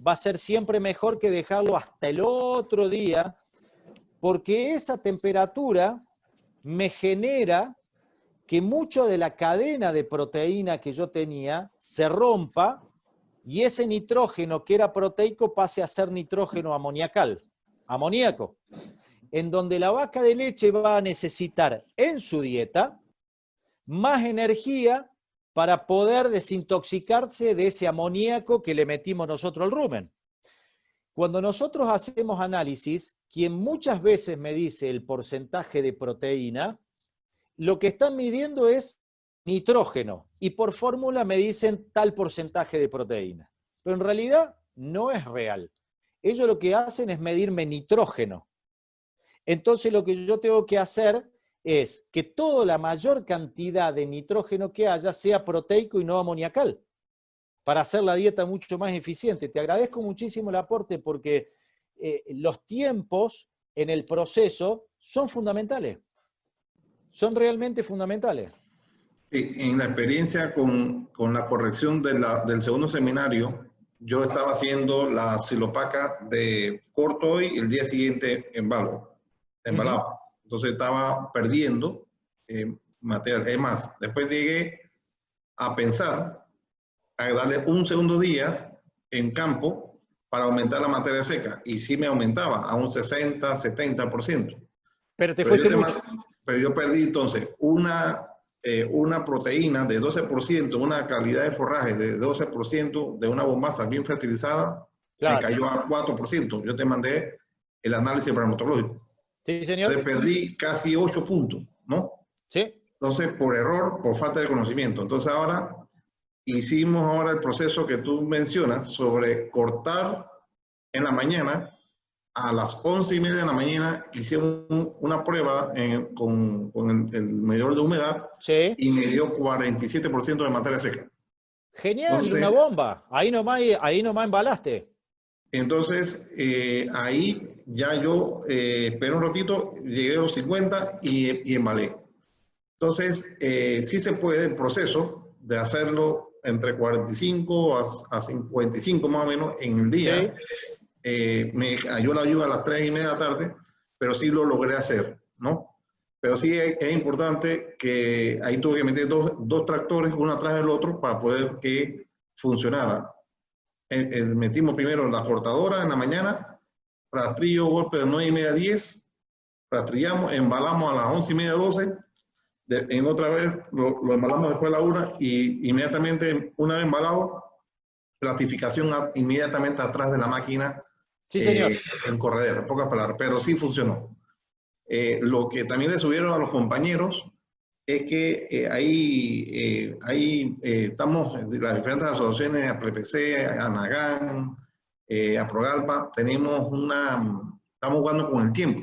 va a ser siempre mejor que dejarlo hasta el otro día, porque esa temperatura me genera que mucho de la cadena de proteína que yo tenía se rompa y ese nitrógeno que era proteico pase a ser nitrógeno amoníaco, en donde la vaca de leche va a necesitar en su dieta más energía para poder desintoxicarse de ese amoníaco que le metimos nosotros al rumen. Cuando nosotros hacemos análisis, quien muchas veces me dice el porcentaje de proteína, lo que están midiendo es nitrógeno y por fórmula me dicen tal porcentaje de proteína. Pero en realidad no es real. Ellos lo que hacen es medirme nitrógeno. Entonces lo que yo tengo que hacer es que toda la mayor cantidad de nitrógeno que haya sea proteico y no amoniacal, para hacer la dieta mucho más eficiente. Te agradezco muchísimo el aporte porque los tiempos en el proceso son fundamentales. Son realmente fundamentales. Sí, en la experiencia con la corrección del segundo seminario, yo estaba haciendo la silopaca de corto hoy y el día siguiente embalaba. Entonces estaba perdiendo material. Es más, después llegué a pensar a darle un segundo día en campo para aumentar la materia seca. Y sí me aumentaba a un 60, 70%. Pero te fuiste mucho. Pero yo perdí entonces una proteína de 12%, una calidad de forraje de 12% de una bombaza bien fertilizada, claro, me cayó a 4%. Yo te mandé el análisis parametrológico. Sí, señor. Entonces perdí casi 8 puntos, ¿no? Sí. Entonces, por error, por falta de conocimiento. Entonces ahora hicimos ahora el proceso que tú mencionas sobre cortar en la mañana. A las 11:30 de la mañana hicimos una prueba con el medidor de humedad, sí, y me dio 47% de materia seca. Genial, entonces, una bomba. Ahí nomás embalaste. Entonces, ahí ya yo esperé un ratito, llegué a los 50 y embalé. Entonces, sí se puede el proceso de hacerlo entre 45 a 55 más o menos en el día. Sí. Me cayó la lluvia a las 3:30 de la tarde, pero sí lo logré hacer, ¿no? Pero sí es importante que ahí tuve que meter dos tractores, uno atrás del otro, para poder que funcionara. Metimos primero la cortadora en la mañana, rastrillo, golpe de 9:30 a 10, rastrillamos, embalamos a las 11:30, 12, en otra vez lo embalamos después de la 1 y inmediatamente, una vez embalado, platificación inmediatamente atrás de la máquina. Sí, señor. En corredera, en pocas palabras, pero sí funcionó. Lo que también le subieron a los compañeros es que ahí estamos, las diferentes asociaciones, APLPC, ANAGAN, APROGALPA, estamos jugando con el tiempo.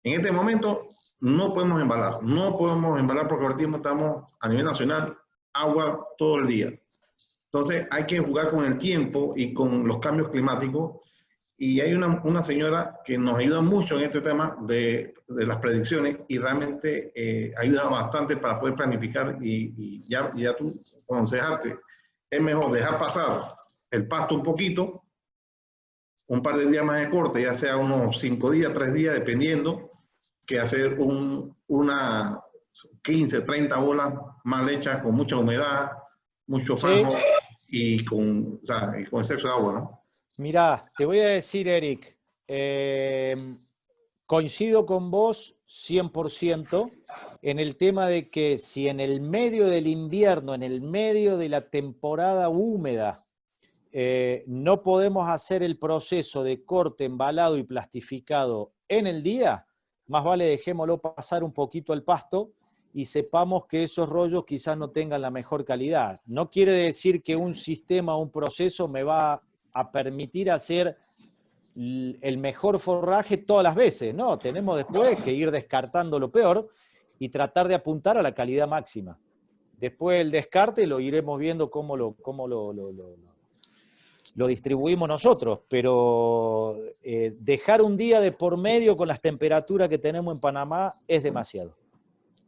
En este momento no podemos embalar porque ahorita estamos a nivel nacional, agua todo el día. Entonces hay que jugar con el tiempo y con los cambios climáticos. Y hay una señora que nos ayuda mucho en este tema de las predicciones y realmente ayuda bastante para poder planificar y ya tú aconsejaste. Es mejor dejar pasar el pasto un poquito, un par de días más de corte, ya sea unos 5 días, 3 días, dependiendo, que hacer una 15, 30 bolas mal hechas con mucha humedad, mucho fango, sí, y con exceso de agua, ¿no? Mirá, te voy a decir, Eric, coincido con vos 100% en el tema de que si en el medio del invierno, en el medio de la temporada húmeda, no podemos hacer el proceso de corte, embalado y plastificado en el día, más vale dejémoslo pasar un poquito al pasto y sepamos que esos rollos quizás no tengan la mejor calidad. No quiere decir que un sistema o un proceso me va a permitir hacer el mejor forraje todas las veces, ¿no? Tenemos después que ir descartando lo peor y tratar de apuntar a la calidad máxima. Después el descarte lo iremos viendo cómo lo distribuimos nosotros, pero dejar un día de por medio con las temperaturas que tenemos en Panamá es demasiado,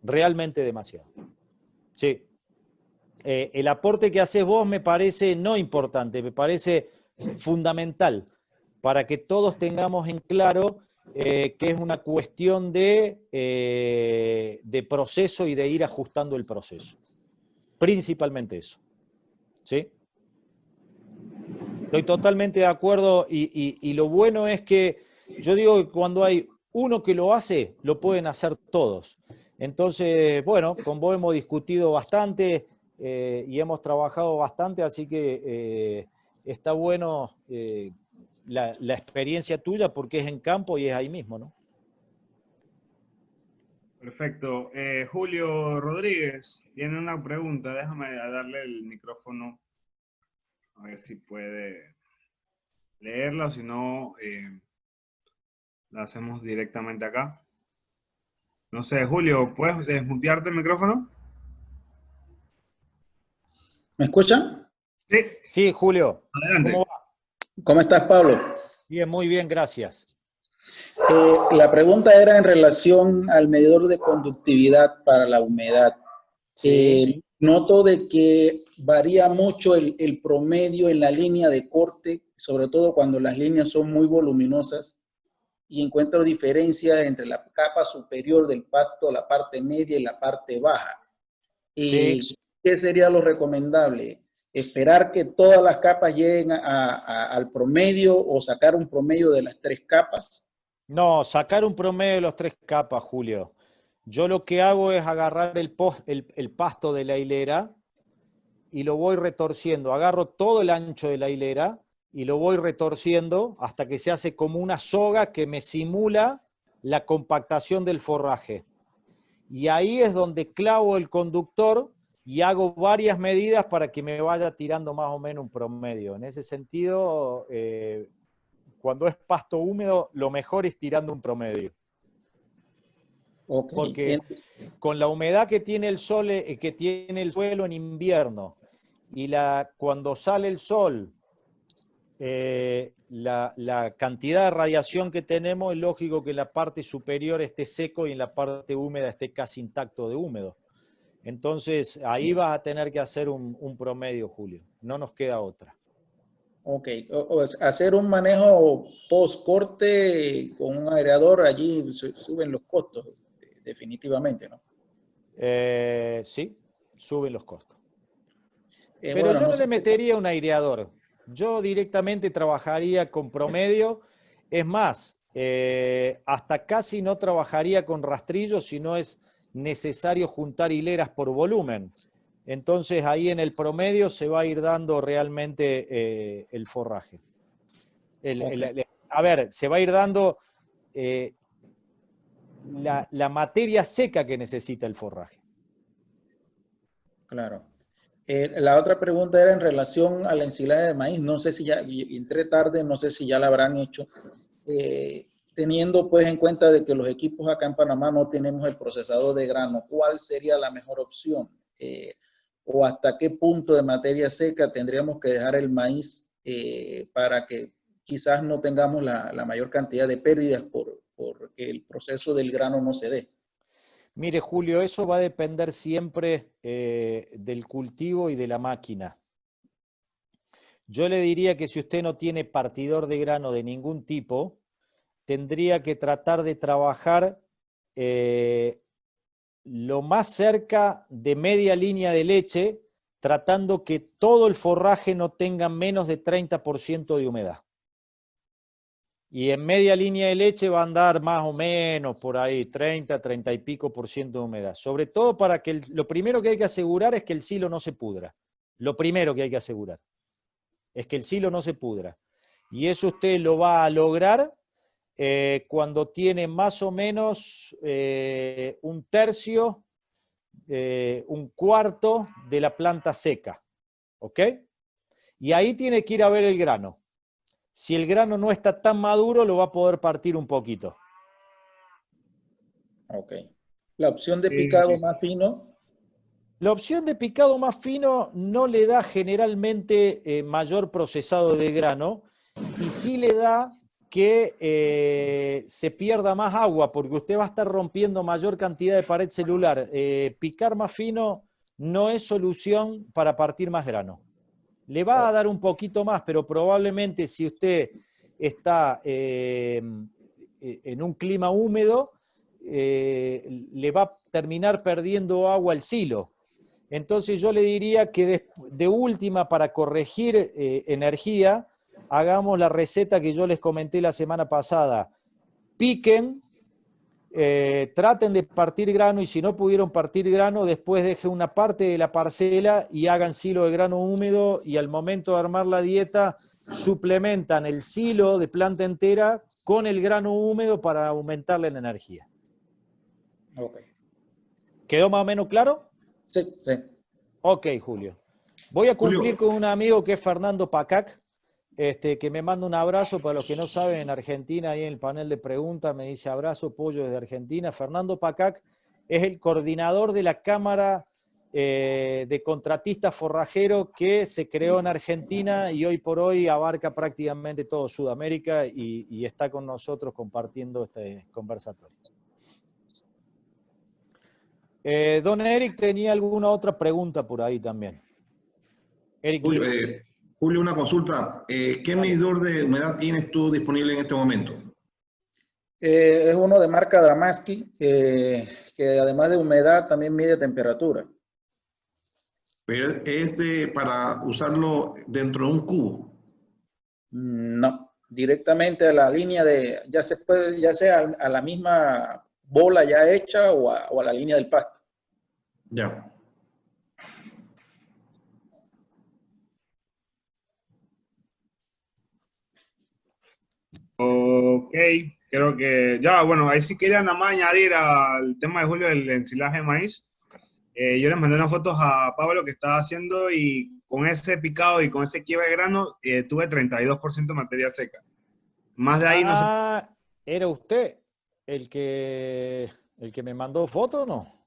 realmente demasiado. Sí. El aporte que haces vos me parece no importante, me parece fundamental para que todos tengamos en claro que es una cuestión de proceso y de ir ajustando el proceso. Principalmente eso. ¿Sí? Estoy totalmente de acuerdo y lo bueno es que yo digo que cuando hay uno que lo hace, lo pueden hacer todos. Entonces, bueno, con vos hemos discutido bastante y hemos trabajado bastante, así que está bueno la experiencia tuya porque es en campo y es ahí mismo, ¿no? Perfecto. Julio Rodríguez tiene una pregunta. Déjame darle el micrófono a ver si puede leerla o si no, la hacemos directamente acá. No sé, Julio, ¿puedes desmutearte el micrófono? ¿Me escuchan? Sí. Sí, Julio. Adelante. ¿Cómo va? ¿Cómo estás, Pablo? Bien, muy bien, gracias. La pregunta era en relación al medidor de conductividad para la humedad. Sí. Noto de que varía mucho el promedio en la línea de corte, sobre todo cuando las líneas son muy voluminosas, y encuentro diferencias entre la capa superior del pasto, la parte media y la parte baja. Sí. ¿Qué sería lo recomendable? ¿Esperar que todas las capas lleguen al promedio o sacar un promedio de las 3 capas? No, sacar un promedio de las 3 capas, Julio. Yo lo que hago es agarrar el pasto de la hilera y lo voy retorciendo. Agarro todo el ancho de la hilera y lo voy retorciendo hasta que se hace como una soga que me simula la compactación del forraje. Y ahí es donde clavo el conductor y hago varias medidas para que me vaya tirando más o menos un promedio. En ese sentido, cuando es pasto húmedo, lo mejor es tirando un promedio. Okay. Porque con la humedad que tiene el sol, que tiene el suelo en invierno, y cuando sale el sol, la cantidad de radiación que tenemos, es lógico que en la parte superior esté seco y en la parte húmeda esté casi intacto de húmedo. Entonces, ahí vas a tener que hacer un promedio, Julio. No nos queda otra. Ok, hacer un manejo post-corte con un aireador, allí suben los costos, definitivamente, ¿no? Sí, suben los costos. Pero bueno, yo no le metería un aireador. Yo directamente trabajaría con promedio. Es más, hasta casi no trabajaría con rastrillos si no es necesario juntar hileras por volumen. Entonces ahí en el promedio se va a ir dando realmente el forraje. A ver, se va a ir dando la materia seca que necesita el forraje. Claro. La otra pregunta era en relación a la ensilada de maíz. No sé si ya, entré tarde, no sé si ya la habrán hecho. Teniendo pues en cuenta de que los equipos acá en Panamá no tenemos el procesador de grano, ¿cuál sería la mejor opción? ¿O hasta qué punto de materia seca tendríamos que dejar el maíz para que quizás no tengamos la mayor cantidad de pérdidas porque el proceso del grano no se dé? Mire, Julio, eso va a depender siempre del cultivo y de la máquina. Yo le diría que si usted no tiene partidor de grano de ningún tipo, tendría que tratar de trabajar lo más cerca de media línea de leche, tratando que todo el forraje no tenga menos de 30% de humedad. Y en media línea de leche va a andar más o menos por ahí, 30 y pico % de humedad. Sobre todo para que lo primero que hay que asegurar es que el silo no se pudra. Lo primero que hay que asegurar es que el silo no se pudra. Y eso usted lo va a lograr cuando tiene más o menos un tercio, un cuarto de la planta seca. ¿Ok? Y ahí tiene que ir a ver el grano. Si el grano no está tan maduro, lo va a poder partir un poquito. Ok. La opción de picado más fino. La opción de picado más fino no le da generalmente mayor procesado de grano y sí le da que se pierda más agua porque usted va a estar rompiendo mayor cantidad de pared celular. Picar más fino no es solución para partir más grano. Le va a dar un poquito más, pero probablemente si usted está en un clima húmedo, le va a terminar perdiendo agua al silo. Entonces yo le diría que de última, para corregir energía, hagamos la receta que yo les comenté la semana pasada. Piquen, traten de partir grano y si no pudieron partir grano, después dejen una parte de la parcela y hagan silo de grano húmedo y al momento de armar la dieta suplementan el silo de planta entera con el grano húmedo para aumentarle la energía. Okay. ¿Quedó más o menos claro? Sí, sí. Ok, Julio. Voy a cumplir Julio. con un amigo que es Fernando Pacac, que me manda un abrazo. Para los que no saben, en Argentina, ahí en el panel de preguntas, me dice abrazo, pollo desde Argentina. Fernando Pacac es el coordinador de la Cámara de Contratistas Forrajeros que se creó en Argentina y hoy por hoy abarca prácticamente todo Sudamérica y está con nosotros compartiendo este conversatorio. Don Eric tenía alguna otra pregunta por ahí también. Eric. Julio, una consulta. ¿Qué medidor de humedad tienes tú disponible en este momento? Es uno de marca Dramaski, que además de humedad también mide temperatura. Pero es para usarlo dentro de un cubo. No, directamente a la línea de, ya se puede, ya sea a la misma bola ya hecha o a la línea del pasto. Ya. Ok, creo que ya, bueno, ahí sí quería nada más añadir al tema de Julio del ensilaje de maíz. Yo les mandé unas fotos a Pablo que estaba haciendo y con ese picado y con ese quiebra de grano tuve 32% de materia seca. Más de ahí no se... Ah, ¿era usted el que me mandó foto o no?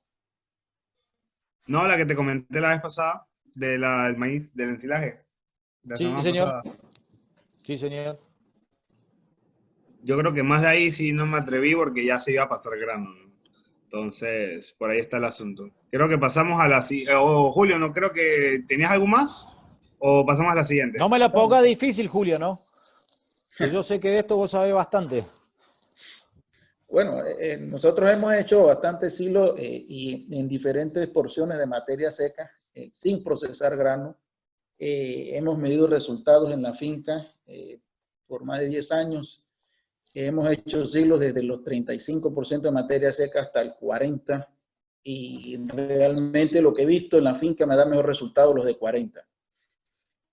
No, la que te comenté la vez pasada, del maíz, del ensilaje, de la Sí, semana señor. pasada. Sí, señor. Yo creo que más de ahí sí no me atreví porque ya se iba a pasar grano, ¿no? Entonces, por ahí está el asunto. Creo que pasamos a la siguiente. Julio, ¿no creo que tenías algo más? ¿O pasamos a la siguiente? No me la ponga difícil, Julio, ¿no? Que yo sé que de esto vos sabés bastante. Bueno, nosotros hemos hecho bastantes silos y en diferentes porciones de materia seca, sin procesar grano. Hemos medido resultados en la finca por más de 10 años. Hemos hecho silos desde los 35% de materia seca hasta el 40%, y realmente lo que he visto en la finca me da mejor resultado los de 40%.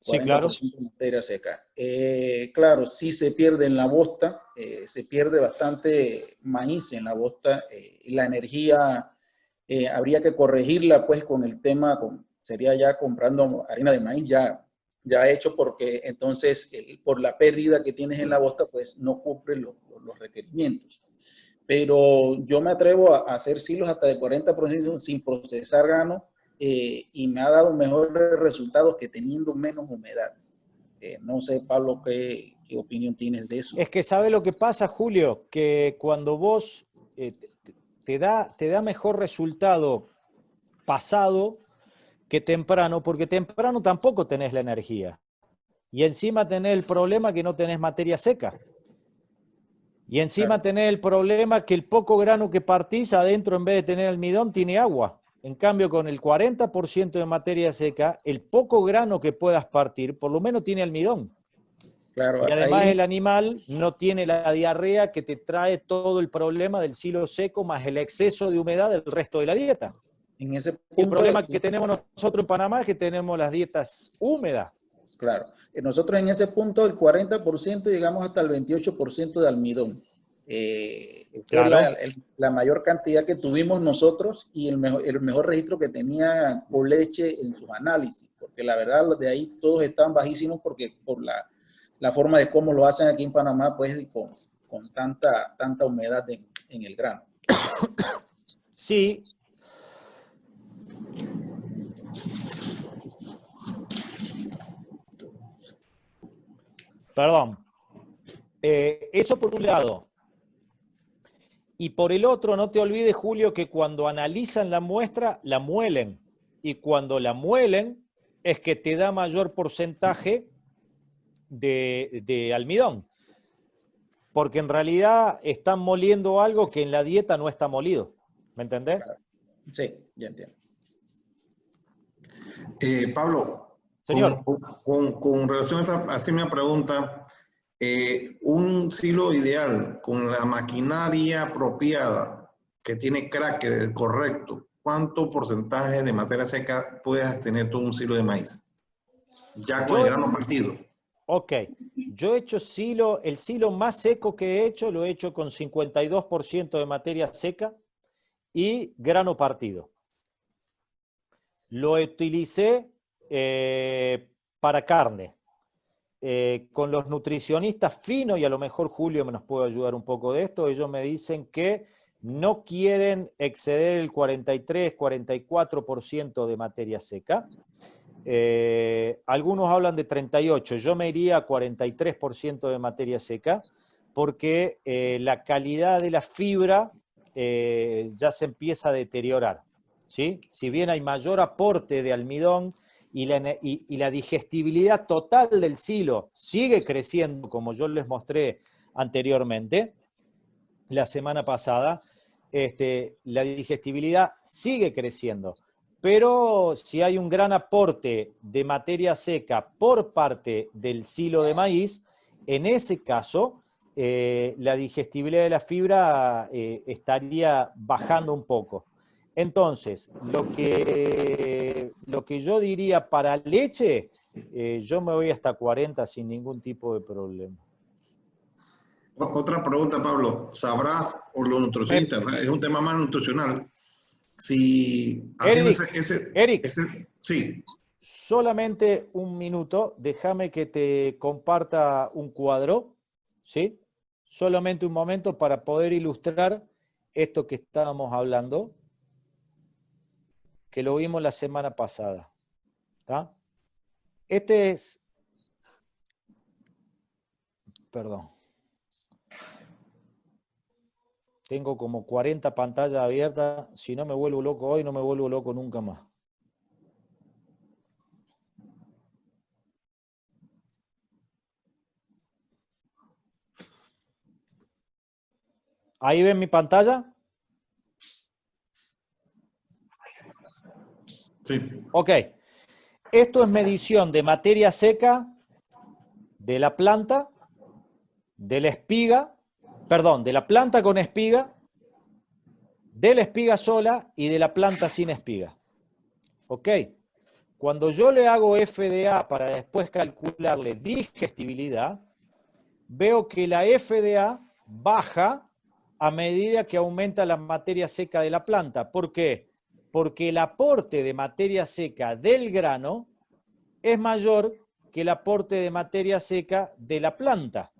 Sí, claro. 40% de materia seca. Claro, sí se pierde en la bosta, se pierde bastante maíz en la bosta, y la energía habría que corregirla pues con el tema, sería ya comprando harina de maíz ya hecho, porque entonces por la pérdida que tienes en la bosta pues no cumple los requerimientos. Pero yo me atrevo a hacer silos hasta de 40% sin procesar grano, y me ha dado mejores resultados que teniendo menos humedad. No sé, Pablo, ¿qué opinión tienes de eso? Es que sabe lo que pasa, Julio, que cuando vos te da mejor resultado pasado que temprano, porque temprano tampoco tenés la energía. Y encima tenés el problema que no tenés materia seca. Y encima Claro. tenés el problema que el poco grano que partís adentro, en vez de tener almidón, tiene agua. En cambio, con el 40% de materia seca, el poco grano que puedas partir, por lo menos tiene almidón. Claro, Y además ahí el animal no tiene la diarrea que te trae todo el problema del silo seco más el exceso de humedad del resto de la dieta. en ese Y el punto, problema que tenemos nosotros en Panamá es que tenemos las dietas húmedas. claro, nosotros en ese punto el 40% llegamos hasta el 28% de almidón. Fue Claro. la mayor cantidad que tuvimos nosotros, y el mejor registro que tenía Coleche en sus análisis, porque la verdad los de ahí todos están bajísimos porque por la forma de cómo lo hacen aquí en Panamá, pues con tanta humedad en el grano. Sí. Perdón. Eso por un lado. Y por el otro, no te olvides, Julio, que cuando analizan la muestra, la muelen. Y cuando la muelen, es que te da mayor porcentaje de almidón. Porque en realidad están moliendo algo que en la dieta no está molido. ¿Me entendés? Claro. Sí, ya entiendo. Pablo, Señor. con relación a esta, así una pregunta, un silo ideal con la maquinaria apropiada que tiene cracker correcto, ¿cuánto porcentaje de materia seca puedes tener tú en un silo de maíz? Ya con el grano partido. Ok, yo he hecho el silo más seco que he hecho, lo he hecho con 52% de materia seca y grano partido. Lo utilicé para carne. Con los nutricionistas finos, y a lo mejor Julio me nos puede ayudar un poco de esto, ellos me dicen que no quieren exceder el 43-44% de materia seca. Algunos hablan de 38%, yo me iría a 43% de materia seca, porque la calidad de la fibra ya se empieza a deteriorar, ¿sí? Si bien hay mayor aporte de almidón y la digestibilidad total del silo sigue creciendo, como yo les mostré anteriormente, la semana pasada, la digestibilidad sigue creciendo, pero si hay un gran aporte de materia seca por parte del silo de maíz, en ese caso la digestibilidad de la fibra estaría bajando un poco. Entonces, lo que yo diría para leche, yo me voy hasta 40 sin ningún tipo de problema. Otra pregunta, Pablo. ¿Sabrás, por los nutricionistas, es un tema más nutricional, si haciendo Eric, sí. Solamente un minuto, déjame que te comparta un cuadro, ¿sí? Solamente un momento para poder ilustrar esto que estábamos hablando, que lo vimos la semana pasada. ¿Está? Este es... Perdón. Tengo como 40 pantallas abiertas. Si no me vuelvo loco hoy, no me vuelvo loco nunca más. ¿Ahí ven mi pantalla? Sí. Ok. Esto es medición de materia seca de la planta, de la espiga, perdón, de la planta con espiga, de la espiga sola y de la planta sin espiga. ¿Ok? Cuando yo le hago FDA para después calcularle digestibilidad, veo que la FDA baja a medida que aumenta la materia seca de la planta. ¿Por qué? Porque el aporte de materia seca del grano es mayor que el aporte de materia seca de la planta.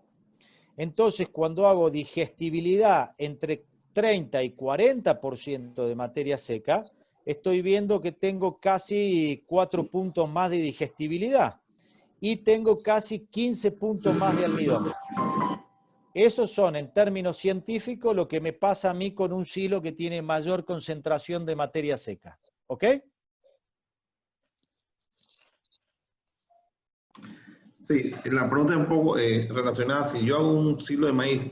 Entonces, cuando hago digestibilidad entre 30 y 40% de materia seca, estoy viendo que tengo casi 4 puntos más de digestibilidad y tengo casi 15 puntos más de almidón. Esos son, en términos científicos, lo que me pasa a mí con un silo que tiene mayor concentración de materia seca. ¿Ok? Sí, la pregunta es un poco relacionada. Si yo hago un silo de maíz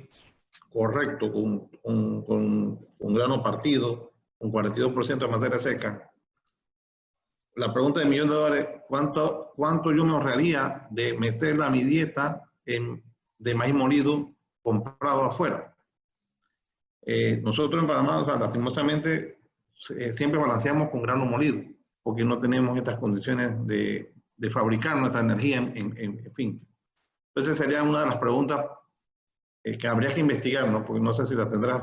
correcto, con un grano partido, con 42% de materia seca, la pregunta de $1.000.000, ¿cuánto yo me ahorraría de meterla a mi dieta de maíz molido comprado afuera? Nosotros en Panamá, o sea, lastimosamente, siempre balanceamos con grano molido, porque no tenemos estas condiciones de fabricar nuestra energía, en fin. Entonces sería una de las preguntas que habría que investigar, ¿no? Porque no sé si la tendrás.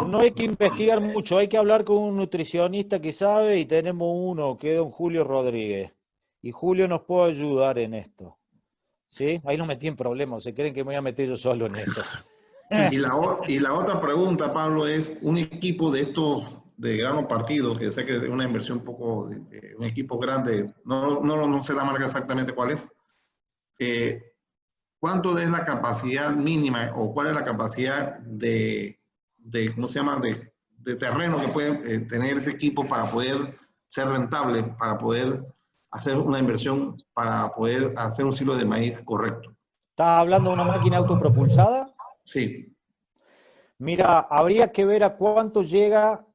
No hay que investigar mucho, hay que hablar con un nutricionista que sabe y tenemos uno que es don Julio Rodríguez. Y Julio nos puede ayudar en esto. ¿Sí? Ahí no metí en problemas, se creen que me voy a meter yo solo en esto. Y la otra pregunta, Pablo, es un equipo de estos de grano partido, que sé que es una inversión un poco, un equipo grande, no sé la marca exactamente cuál es. ¿Cuánto es la capacidad mínima o cuál es la capacidad ¿cómo se llama? De terreno que puede tener ese equipo para poder ser rentable, para poder hacer una inversión, para poder hacer un silo de maíz correcto? ¿Estás hablando de una máquina autopropulsada? Sí. Mira, habría que ver a cuánto llega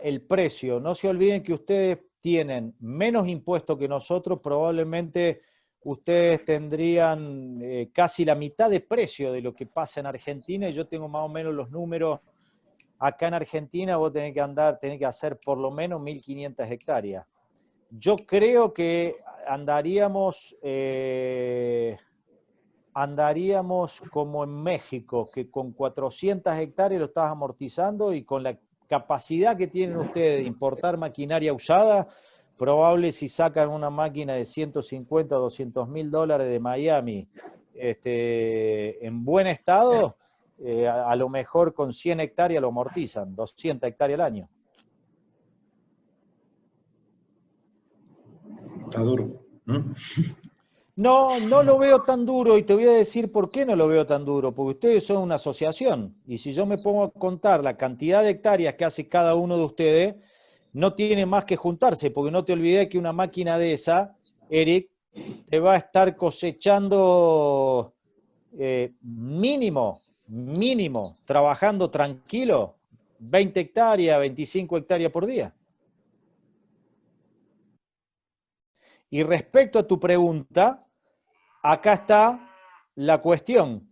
el precio. No se olviden que ustedes tienen menos impuestos que nosotros, probablemente ustedes tendrían casi la mitad de precio de lo que pasa en Argentina, y yo tengo más o menos los números. Acá en Argentina vos tenés que hacer por lo menos 1.500 hectáreas. Yo creo que andaríamos como en México, que con 400 hectáreas lo estás amortizando, y con la capacidad que tienen ustedes de importar maquinaria usada, probable si sacan una máquina de 150 o 200 mil dólares de Miami en buen estado, a lo mejor con 100 hectáreas lo amortizan, 200 hectáreas al año. Está duro. No, no lo veo tan duro, y te voy a decir por qué no lo veo tan duro, porque ustedes son una asociación, y si yo me pongo a contar la cantidad de hectáreas que hace cada uno de ustedes, no tiene más que juntarse, porque no te olvides que una máquina de esa, Eric, te va a estar cosechando mínimo, trabajando tranquilo, 20 hectáreas, 25 hectáreas por día. Y respecto a tu pregunta, acá está la cuestión.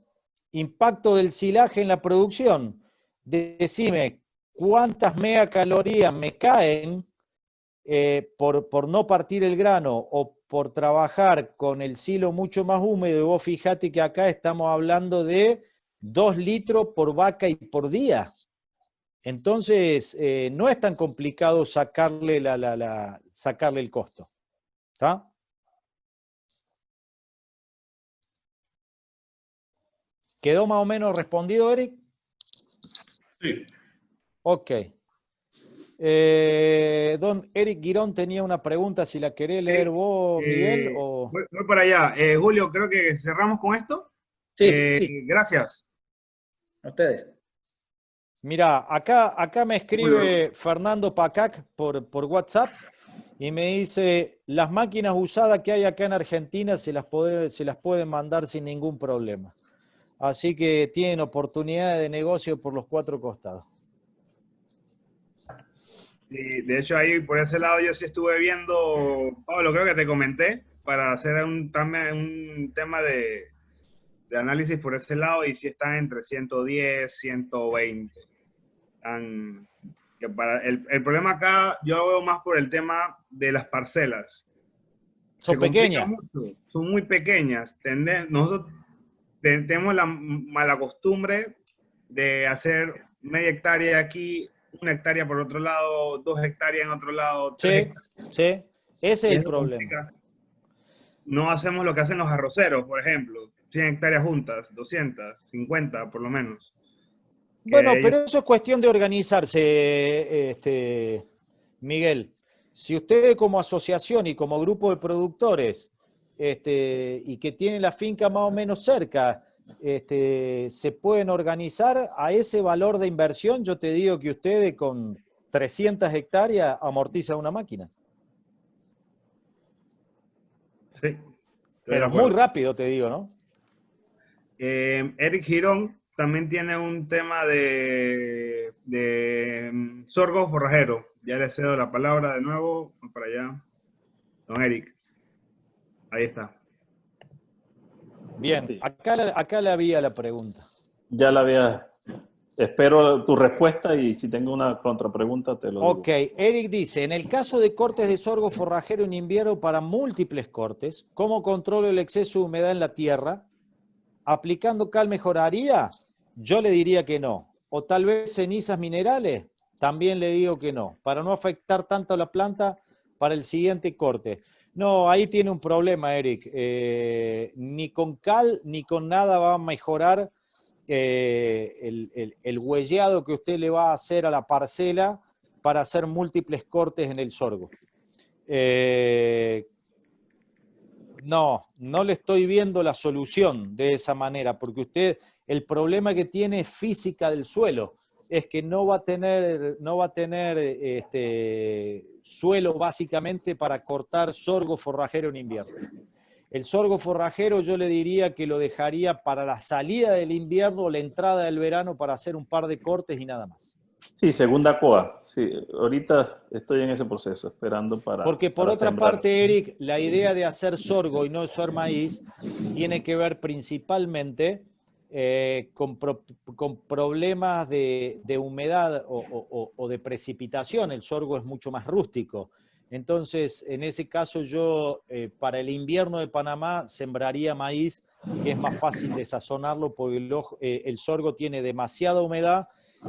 Impacto del silaje en la producción. Decime, ¿cuántas megacalorías me caen por no partir el grano o por trabajar con el silo mucho más húmedo? Y vos fíjate que acá estamos hablando de 2 litros por vaca y por día. Entonces, no es tan complicado sacarle, sacarle el costo. ¿Está? ¿Quedó más o menos respondido, Eric? Sí. Ok. Don Eric Girón tenía una pregunta, si la querés leer vos, Miguel, o... Voy para allá. Julio, creo que cerramos con esto. Sí, sí, Gracias. a ustedes. Mira, acá me escribe Fernando Pacac por WhatsApp y me dice, las máquinas usadas que hay acá en Argentina se las pueden mandar sin ningún problema. Así que tienen oportunidades de negocio por los 4 costados. Y de hecho, ahí por ese lado yo sí estuve viendo, Pablo, creo que te comenté, para hacer un tema de análisis por ese lado, y sí están entre 110, 120. Que el problema acá yo lo veo más por el tema de las parcelas. Son Se complica pequeñas. mucho, son muy pequeñas. Nosotros tenemos la mala costumbre de hacer media hectárea aquí, 1 hectárea por otro lado, 2 hectáreas en otro lado, 3 Sí, hectáreas. sí, ese es el Eso problema. complica. No hacemos lo que hacen los arroceros, por ejemplo, 100 hectáreas juntas, 200, 50 por lo menos. Bueno, Ellos, pero eso es cuestión de organizarse, Miguel. Si ustedes como asociación y como grupo de productores y que tienen la finca más o menos cerca, se pueden organizar a ese valor de inversión, yo te digo que ustedes con 300 hectáreas amortizan una máquina. sí, estoy de Pero muy acuerdo. rápido, te digo, ¿no? Eric Girón también tiene un tema de sorgo forrajero. Ya le cedo la palabra de nuevo para allá. Don Eric. Ahí está. Bien, Sí. acá le había la pregunta. Ya la había. Espero tu respuesta y si tengo una contrapregunta te lo digo. Ok, Eric dice, en el caso de cortes de sorgo forrajero en invierno para múltiples cortes, ¿cómo controlo el exceso de humedad en la tierra? ¿Aplicando cal mejoraría? Yo le diría que no. O tal vez cenizas minerales, también le digo que no, para no afectar tanto a la planta para el siguiente corte. No, ahí tiene un problema, Eric. Ni con cal ni con nada va a mejorar el huelleado que usted le va a hacer a la parcela para hacer múltiples cortes en el sorgo. No le estoy viendo la solución de esa manera, porque usted, el problema que tiene es física del suelo, es que no va a tener suelo básicamente para cortar sorgo forrajero en invierno. El sorgo forrajero yo le diría que lo dejaría para la salida del invierno o la entrada del verano para hacer un par de cortes y nada más. Sí, segunda coa. Sí, ahorita estoy en ese proceso, esperando Porque por para otra sembrar. parte, Eric, la idea de hacer sorgo y no hacer maíz tiene que ver principalmente con problemas de humedad o de precipitación. El sorgo es mucho más rústico. Entonces, en ese caso yo, para el invierno de Panamá, sembraría maíz, que es más fácil de sazonarlo porque el sorgo tiene demasiada humedad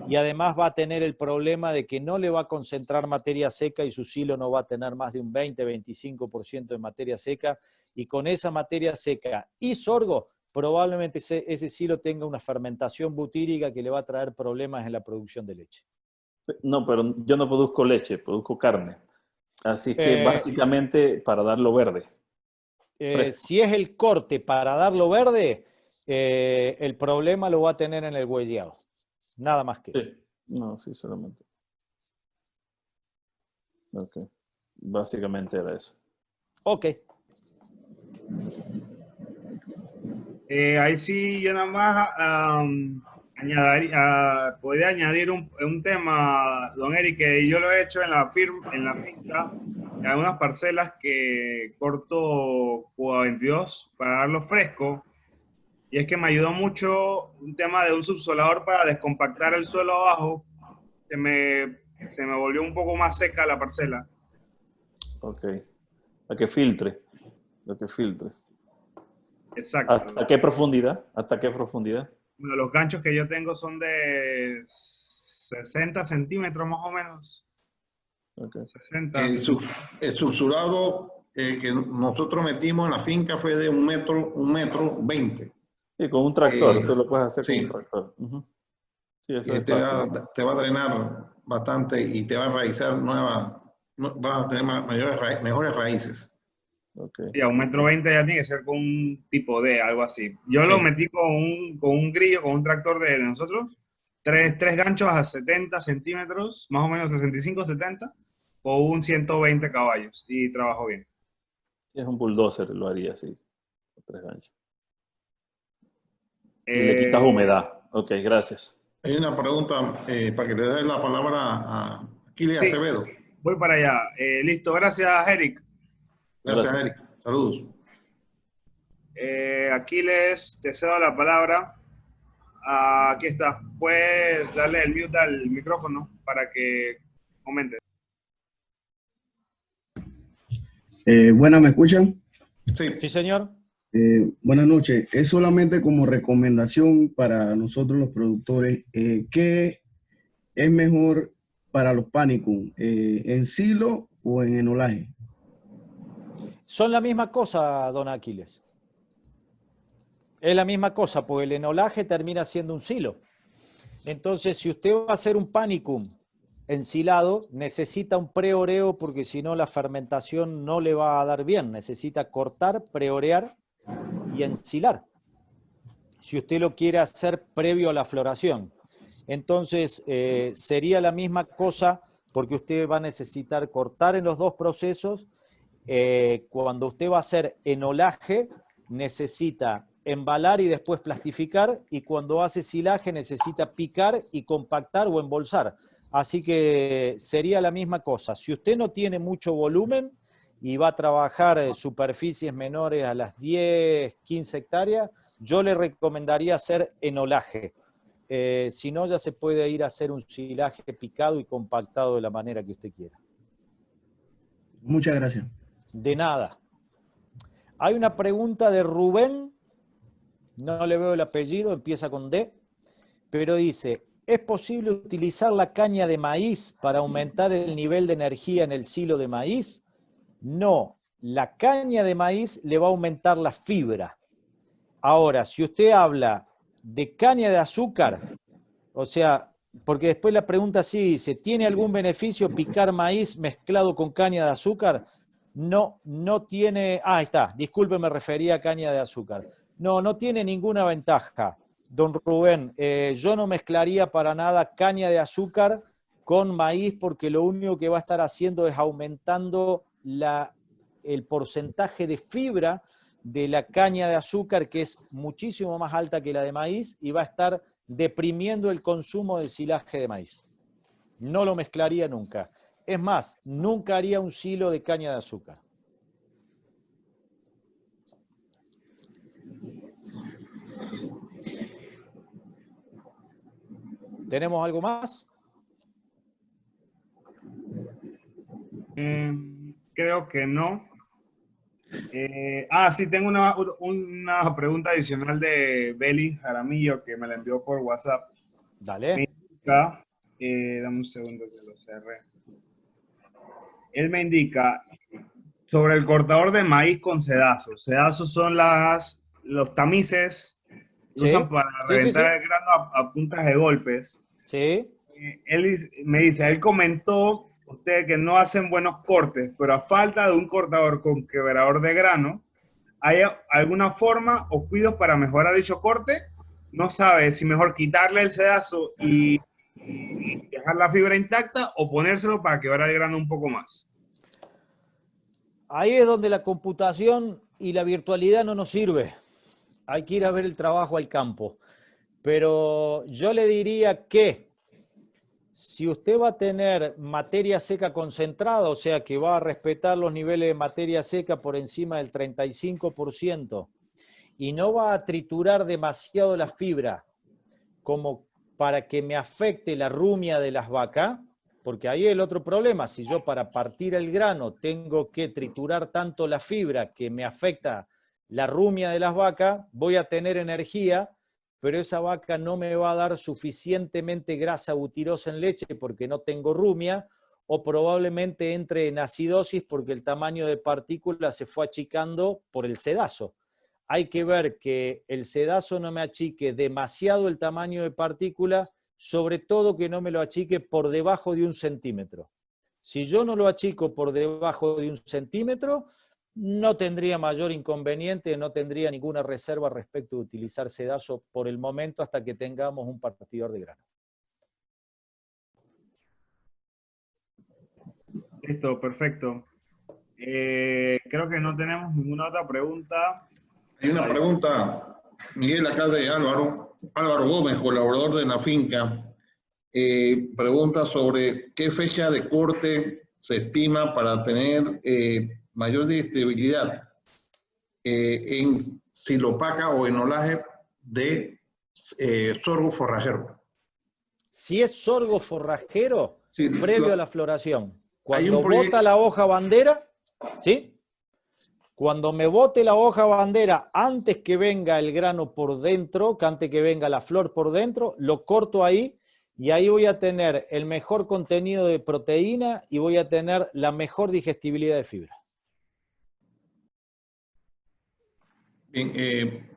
y además va a tener el problema de que no le va a concentrar materia seca y su silo no va a tener más de un 20-25% de materia seca, y con esa materia seca y sorgo, probablemente ese silo tenga una fermentación butírica que le va a traer problemas en la producción de leche. No, pero yo no produzco leche, produzco carne. Así que básicamente para darlo verde. Si es el corte para darlo verde, el problema lo va a tener en el huelleado. Nada más que eso. Sí. No, sí, solamente. Ok. Básicamente era eso. Ok. Ahí sí, yo nada más Podría añadir un tema, don Eric, que yo lo he hecho en la finca, en algunas parcelas que corto Cuba 22 para darlo fresco, y es que me ayudó mucho un tema de un subsolador para descompactar el suelo abajo. Se me volvió un poco más seca la parcela. Ok. A que filtre. A que filtre. Exacto. ¿Hasta qué profundidad? ¿Hasta qué profundidad? Bueno, los ganchos que yo tengo son de 60 centímetros más o menos. Okay. 60. El subsurado que nosotros metimos en la finca fue de un metro 20. Sí, con un tractor, tú lo puedes hacer sí. con un tractor. Sí, eso es te fácil. te va a drenar bastante y te va a enraizar vas a tener mejores raíces. Okay. Sí, a 1,20 m ya tiene que ser con un tipo D, algo así. Yo lo metí con un grillo, con un tractor de nosotros, tres ganchos a 70 centímetros, más o menos 65, 70, o un 120 caballos, y trabajó bien. Es un bulldozer, lo haría así, con 3 ganchos. Y le quitas humedad. Ok, gracias. Hay una pregunta para que le dé la palabra a Aquiles Acevedo. Voy para allá. Listo, gracias, Eric. Gracias, Eric. Saludos. Aquiles, te cedo la palabra. Aquí está. Puedes darle el mute al micrófono para que comente. Buenas, ¿me escuchan? Sí, señor. Buenas noches. Es solamente como recomendación para nosotros los productores. ¿Qué es mejor para los panicum? ¿En silo o en enolaje? Son la misma cosa, don Aquiles. Es la misma cosa, porque el enolaje termina siendo un silo. Entonces, si usted va a hacer un panicum ensilado, necesita un preoreo, porque si no la fermentación no le va a dar bien. Necesita cortar, preorear y ensilar. Si usted lo quiere hacer previo a la floración. Entonces, sería la misma cosa, porque usted va a necesitar cortar en los dos procesos. Cuando usted va a hacer enolaje, necesita embalar y después plastificar, y cuando hace silaje necesita picar y compactar o embolsar. Así que sería la misma cosa. Si usted no tiene mucho volumen y va a trabajar superficies menores a las 10, 15 hectáreas, yo le recomendaría hacer enolaje. Si no, ya se puede ir a hacer un silaje picado y compactado de la manera que usted quiera. Muchas gracias. De nada. Hay una pregunta de Rubén, no le veo el apellido, empieza con D, pero dice, ¿es posible utilizar la caña de maíz para aumentar el nivel de energía en el silo de maíz? No, la caña de maíz le va a aumentar la fibra. Ahora, si usted habla de caña de azúcar, o sea, porque después la pregunta sí dice, ¿tiene algún beneficio picar maíz mezclado con caña de azúcar? No, no tiene, ahí está, disculpe, me refería a caña de azúcar. No tiene ninguna ventaja, don Rubén. Yo no mezclaría para nada caña de azúcar con maíz, porque lo único que va a estar haciendo es aumentando el porcentaje de fibra de la caña de azúcar, que es muchísimo más alta que la de maíz, y va a estar deprimiendo el consumo del silaje de maíz. No lo mezclaría nunca. Es más, nunca haría un silo de caña de azúcar. ¿Tenemos algo más? Creo que no. Sí, tengo una pregunta adicional de Beli Jaramillo que me la envió por WhatsApp. Dale. Me indica, dame un segundo que lo cerré. Él me indica sobre el cortador de maíz con sedazos. Sedazos son los tamices que usan para reventar el grano a puntas de golpes. Sí. Él me dice, él comentó usted que no hacen buenos cortes, pero a falta de un cortador con quebrador de grano, ¿hay alguna forma o cuidados para mejorar dicho corte? No sabe si mejor quitarle el sedazo y dejar la fibra intacta o ponérselo para quebrar el grano un poco más. Ahí es donde la computación y la virtualidad no nos sirve. Hay que ir a ver el trabajo al campo. Pero yo le diría que si usted va a tener materia seca concentrada, o sea que va a respetar los niveles de materia seca por encima del 35% y no va a triturar demasiado la fibra como para que me afecte la rumia de las vacas, porque ahí es el otro problema, si yo para partir el grano tengo que triturar tanto la fibra que me afecta la rumia de las vacas, voy a tener energía, pero esa vaca no me va a dar suficientemente grasa butirosa en leche porque no tengo rumia, o probablemente entre en acidosis porque el tamaño de partículas se fue achicando por el sedazo. Hay que ver que el sedazo no me achique demasiado el tamaño de partícula, sobre todo que no me lo achique por debajo de 1 centímetro. Si yo no lo achico por debajo de 1 centímetro, no tendría mayor inconveniente, no tendría ninguna reserva respecto de utilizar sedazo por el momento hasta que tengamos un partidor de grano. Listo, perfecto. Creo que no tenemos ninguna otra pregunta. Hay una pregunta, Miguel, acá de Álvaro Gómez, colaborador de la finca. Pregunta sobre qué fecha de corte se estima para tener mayor digestibilidad en silopaca o enolaje de sorgo forrajero. Si es sorgo forrajero, Sí, previo a la floración, cuando proyecto... bota la hoja bandera, ¿sí? Cuando me bote la hoja bandera, antes que venga el grano por dentro, antes que venga la flor por dentro, lo corto ahí y ahí voy a tener el mejor contenido de proteína y voy a tener la mejor digestibilidad de fibra. Bien,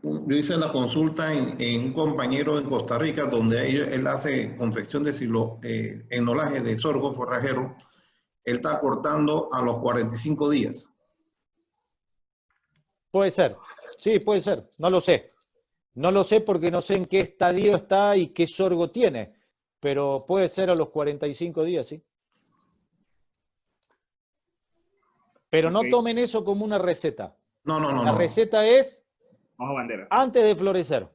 yo hice la consulta en un compañero en Costa Rica donde él hace confección de enolaje de sorgo forrajero. Él está cortando a los 45 días. Puede ser, sí, puede ser, no lo sé. No lo sé porque no sé en qué estadio está y qué sorgo tiene, pero puede ser a los 45 días, sí. Pero no tomen eso como una receta. No. La receta es hoja bandera antes de florecer.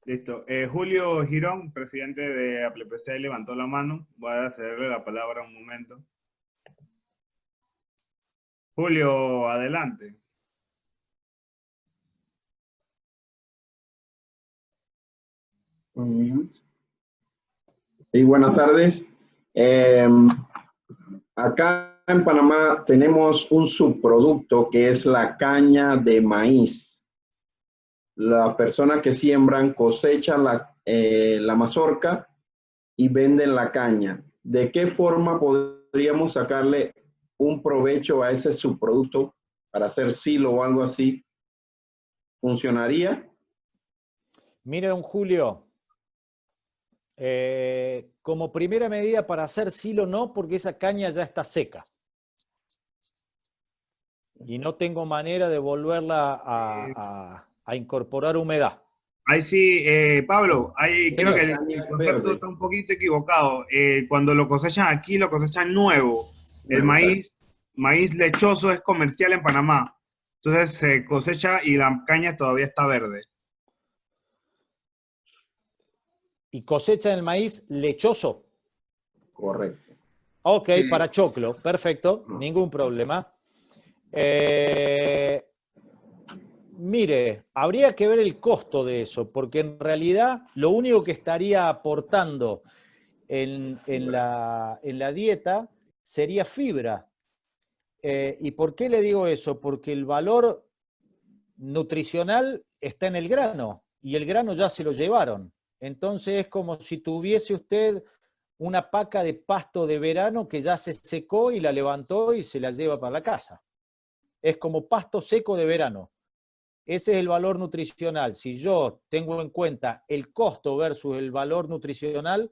Listo. Julio Girón, presidente de ApplePC, levantó la mano. Voy a cederle la palabra un momento. Julio, adelante. Y buenas tardes. Acá en Panamá tenemos un subproducto que es la caña de maíz. Las personas que siembran cosechan la mazorca y venden la caña. ¿De qué forma podríamos sacarle un provecho a ese subproducto para hacer silo o algo así? ¿Funcionaría? Mire, don Julio, como primera medida para hacer silo no, porque esa caña ya está seca. Y no tengo manera de volverla a incorporar humedad. Ahí sí, Pablo, ahí creo que el concepto está un poquito equivocado. Cuando lo cosechan aquí, lo cosechan nuevo. El maíz lechoso es comercial en Panamá. Entonces se cosecha y la caña todavía está verde. ¿Y cosechan el maíz lechoso? Correcto. Ok, para choclo, perfecto, ningún problema. Mire, habría que ver el costo de eso, porque en realidad lo único que estaría aportando en la dieta sería fibra. ¿Y por qué le digo eso? Porque el valor nutricional está en el grano, y el grano ya se lo llevaron. Entonces es como si tuviese usted una paca de pasto de verano que ya se secó y la levantó y se la lleva para la casa. Es como pasto seco de verano. Ese es el valor nutricional. Si yo tengo en cuenta el costo versus el valor nutricional,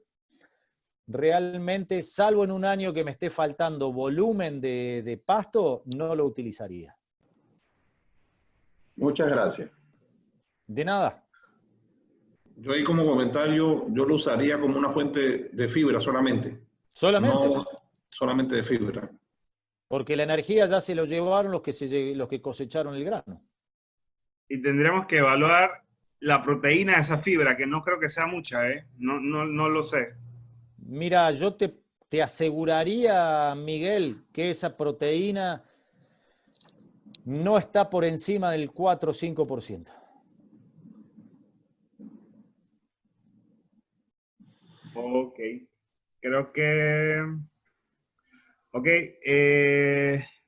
realmente, salvo en un año que me esté faltando volumen de pasto, no lo utilizaría. Muchas gracias. De nada. Yo ahí como comentario, yo lo usaría como una fuente de fibra solamente. ¿Solamente? No solamente de fibra. Porque la energía ya se lo llevaron los que cosecharon el grano. y tendremos que evaluar la proteína de esa fibra, que no creo que sea mucha, ¿eh? No lo sé. Mira, yo te aseguraría, Miguel, que esa proteína no está por encima del 4 o 5%. Ok. Creo que... Ok.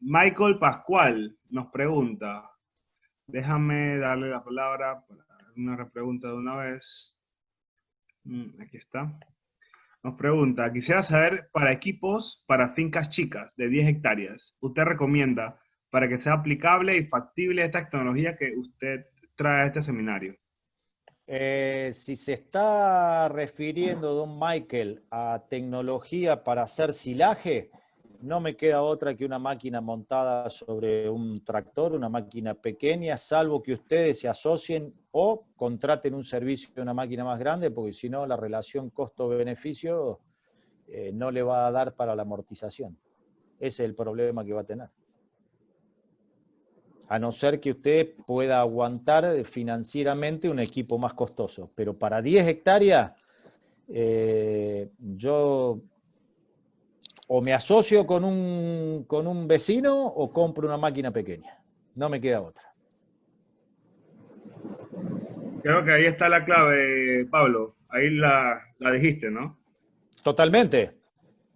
Michael Pascual nos pregunta. Déjame darle la palabra para una repregunta de una vez. Aquí está. Nos pregunta, quisiera saber para equipos para fincas chicas de 10 hectáreas, ¿usted recomienda para que sea aplicable y factible esta tecnología que usted trae a este seminario? Si se está refiriendo, don Michael, a tecnología para hacer silaje, no me queda otra que una máquina montada sobre un tractor, una máquina pequeña, salvo que ustedes se asocien o contraten un servicio de una máquina más grande, porque si no, la relación costo-beneficio no le va a dar para la amortización. Ese es el problema que va a tener. A no ser que usted pueda aguantar financieramente un equipo más costoso. Pero para 10 hectáreas, yo o me asocio con un vecino o compro una máquina pequeña. No me queda otra. Creo que ahí está la clave, Pablo. Ahí la dijiste, ¿no? Totalmente.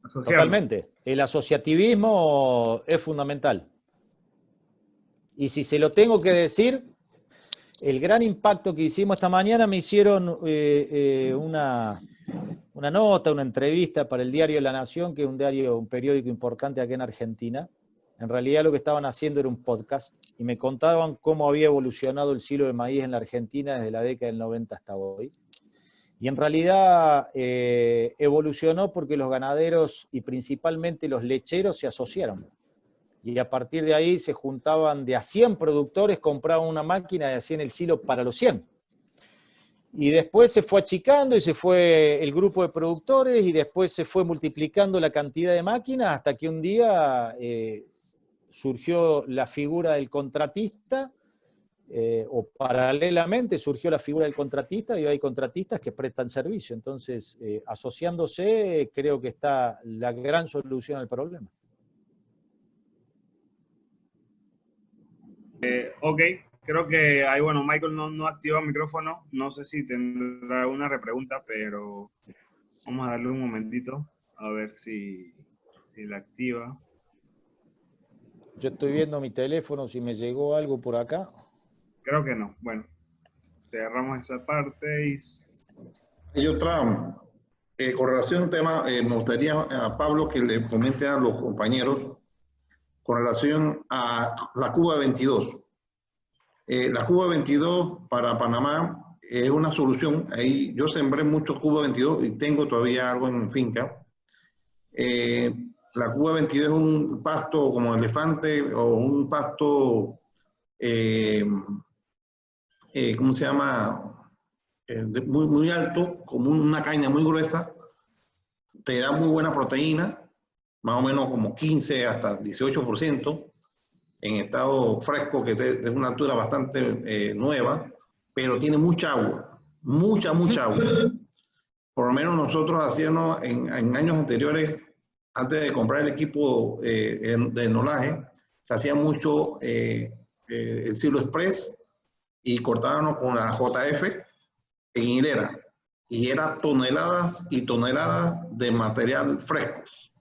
Asociarlo. Totalmente. El asociativismo es fundamental. Y si se lo tengo que decir, el gran impacto que hicimos esta mañana, me hicieron una nota, una entrevista para el diario La Nación, que es un periódico importante aquí en Argentina. En realidad lo que estaban haciendo era un podcast y me contaban cómo había evolucionado el silo de maíz en la Argentina desde la década del 90 hasta hoy. Y en realidad evolucionó porque los ganaderos y principalmente los lecheros se asociaron. Y a partir de ahí se juntaban de a 100 productores, compraban una máquina y hacían el silo para los 100. Y después se fue achicando y se fue el grupo de productores y después se fue multiplicando la cantidad de máquinas hasta que un día surgió la figura del contratista, o paralelamente surgió la figura del contratista y hoy hay contratistas que prestan servicio. Entonces, asociándose, creo que está la gran solución al problema. Ok, creo que ahí, bueno, Michael no activa el micrófono. No sé si tendrá alguna repregunta, pero vamos a darle un momentito a ver si la activa. Yo estoy viendo mi teléfono, si me llegó algo por acá. Creo que no. Bueno, cerramos esa parte y... Hay otra, con relación al tema, me gustaría a Pablo que le comente a los compañeros con relación a la Cuba 22. La Cuba 22 para Panamá es una solución. Ahí yo sembré muchos Cuba 22 y tengo todavía algo en finca. La Cuba 22 es un pasto como elefante o un pasto, ¿cómo se llama? Muy, muy alto, como una caña muy gruesa. Te da muy buena proteína, más o menos como 15 hasta 18%, en estado fresco, que es de una altura bastante nueva, pero tiene mucha agua, mucha agua. Por lo menos nosotros hacíamos en años anteriores, antes de comprar el equipo de enolaje, se hacía mucho el Silo Express y cortábamos con la JF en hilera. Y eran toneladas y toneladas de material frescos.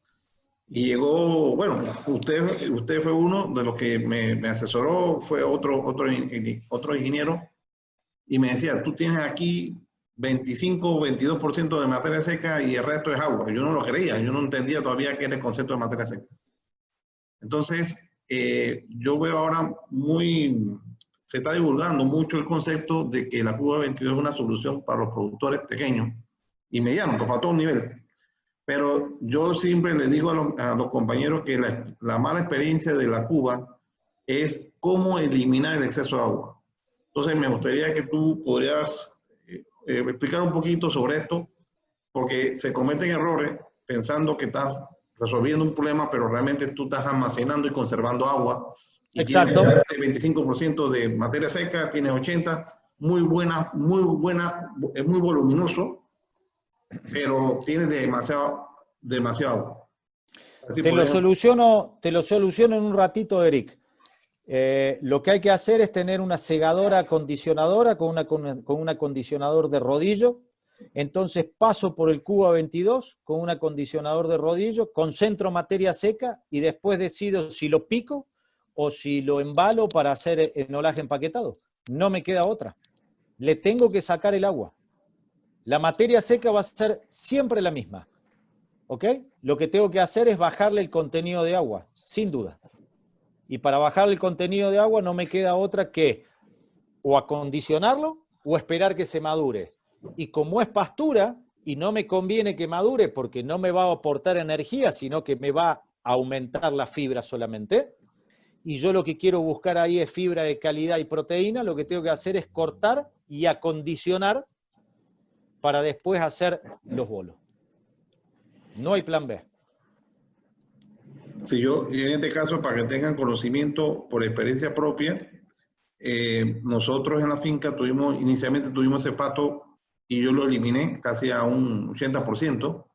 Y llegó, bueno, usted fue uno de los que me asesoró, fue otro ingeniero, y me decía, tú tienes aquí 25 o 22% de materia seca y el resto es agua. Yo no lo creía, yo no entendía todavía qué era el concepto de materia seca. Entonces, yo veo ahora se está divulgando mucho el concepto de que la Cuba 22 es una solución para los productores pequeños y medianos, para todo nivel. Pero yo siempre les digo a los compañeros que la mala experiencia de la Cuba es cómo eliminar el exceso de agua. Entonces me gustaría que tú podrías explicar un poquito sobre esto, porque se cometen errores pensando que estás resolviendo un problema, pero realmente tú estás almacenando y conservando agua Y Exacto. tiene 25% de materia seca, tiene 80%, muy buena, es muy voluminoso, pero tiene demasiado. Así Te lo soluciono en un ratito, Eric. Lo que hay que hacer es tener una segadora acondicionadora con un acondicionador de rodillo. Entonces paso por el Cuba 22 con un acondicionador de rodillo, concentro materia seca y después decido si lo pico o si lo embalo para hacer enolaje empaquetado. No me queda otra. Le tengo que sacar el agua. La materia seca va a ser siempre la misma. ¿Ok? Lo que tengo que hacer es bajarle el contenido de agua, sin duda. Y para bajarle el contenido de agua no me queda otra que o acondicionarlo o esperar que se madure. Y como es pastura y no me conviene que madure porque no me va a aportar energía, sino que me va a aumentar la fibra solamente, y yo lo que quiero buscar ahí es fibra de calidad y proteína, lo que tengo que hacer es cortar y acondicionar para después hacer los bolos. No hay plan B. Si yo, en este caso, para que tengan conocimiento por experiencia propia, nosotros en la finca inicialmente tuvimos ese pasto y yo lo eliminé casi a un 80%,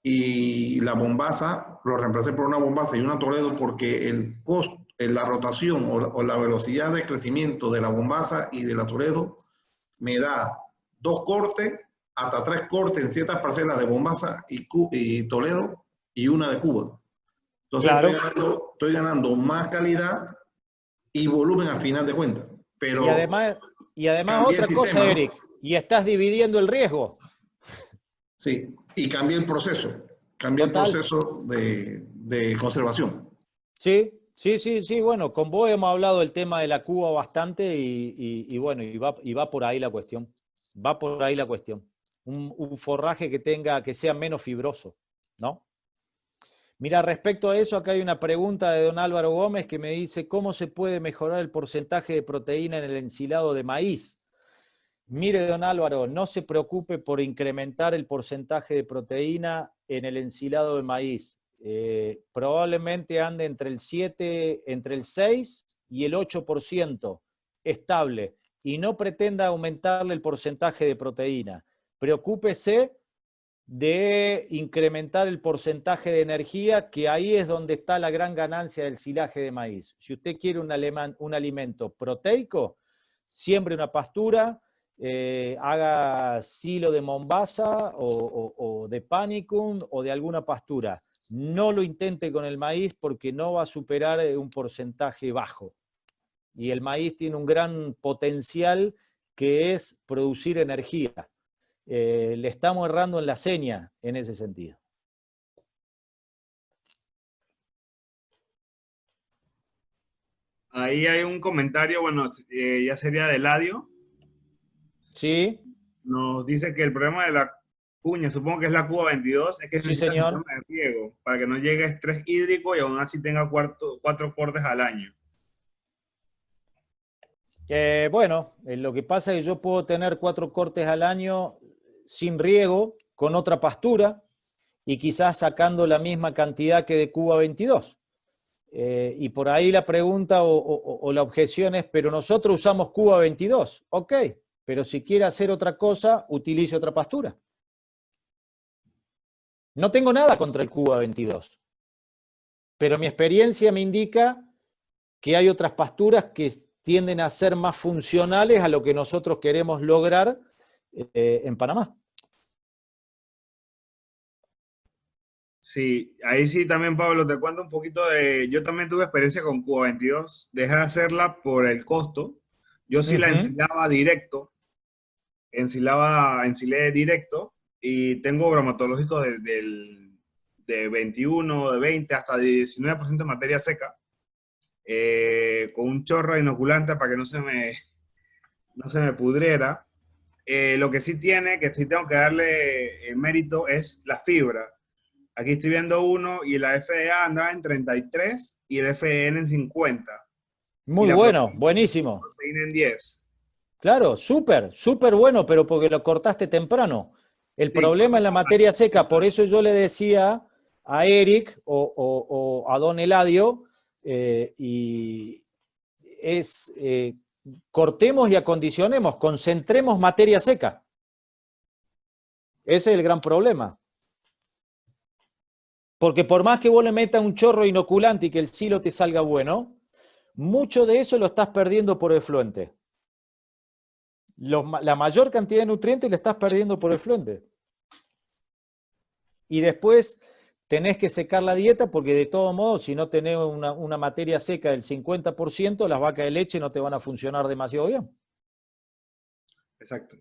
y la bombaza lo reemplacé por una bombaza y una Toledo porque el costo, la rotación o la velocidad de crecimiento de la bombaza y de la Toledo me da 2 cortes, hasta 3 cortes en ciertas parcelas de bombaza y Toledo y una de Cuba. Entonces claro, estoy ganando más calidad y volumen al final de cuentas. Pero y además otra cosa, Eric, y estás dividiendo el riesgo. Sí, y cambié el proceso. Cambié el proceso de conservación. Sí. Bueno, con vos hemos hablado del tema de la Cuba bastante y bueno, y va por ahí la cuestión. Va por ahí la cuestión. Un forraje que sea menos fibroso, ¿no? Mira, respecto a eso, acá hay una pregunta de don Álvaro Gómez que me dice, ¿cómo se puede mejorar el porcentaje de proteína en el ensilado de maíz? Mire, don Álvaro, no se preocupe por incrementar el porcentaje de proteína en el ensilado de maíz. Probablemente ande entre el 6 y el 8% estable, y no pretenda aumentarle el porcentaje de proteína. Preocúpese de incrementar el porcentaje de energía, que ahí es donde está la gran ganancia del silaje de maíz. Si usted quiere un alimento proteico, siembre una pastura, haga silo de mombaza o de panicum o de alguna pastura. No lo intente con el maíz porque no va a superar un porcentaje bajo. Y el maíz tiene un gran potencial que es producir energía. Le estamos errando en la seña en ese sentido. Ahí hay un comentario, bueno, ya sería de Eladio. Sí. Nos dice que el problema de la cuña, supongo que es la Cuba 22, es que sí, señor, de riego para que no llegue estrés hídrico y aún así tenga 4 cortes al año. Bueno, lo que pasa es que yo puedo tener 4 cortes al año sin riego, con otra pastura, y quizás sacando la misma cantidad que de Cuba 22. Y por ahí la pregunta o la objeción es, pero nosotros usamos Cuba 22. Ok, pero si quiere hacer otra cosa, utilice otra pastura. No tengo nada contra el Cuba 22, pero mi experiencia me indica que hay otras pasturas que tienden a ser más funcionales a lo que nosotros queremos lograr en Panamá. Sí, ahí sí también, Pablo, te cuento un poquito de... Yo también tuve experiencia con Cuba 22, dejé de hacerla por el costo. Yo sí la ensilaba directo, ensilé directo, y tengo bromatológicos de 21, de 20, hasta de 19% de materia seca, con un chorro de inoculante para que no se me pudriera. Lo que sí tiene, que sí tengo que darle mérito, es la fibra. Aquí estoy viendo uno y la FDA andaba en 33 y el FEN en 50. Muy bueno, buenísimo. Proteína en 10. Claro, súper bueno, pero porque lo cortaste temprano. El problema es la materia seca, por eso yo le decía a Eric o a don Eladio y es cortemos y acondicionemos, concentremos materia seca. Ese es el gran problema. Porque por más que vos le metas un chorro inoculante y que el silo te salga bueno, mucho de eso lo estás perdiendo por efluente. La mayor cantidad de nutrientes la estás perdiendo por efluente. Y después tenés que secar la dieta porque de todos modos, si no tenés una materia seca del 50%, las vacas de leche no te van a funcionar demasiado bien. Exacto.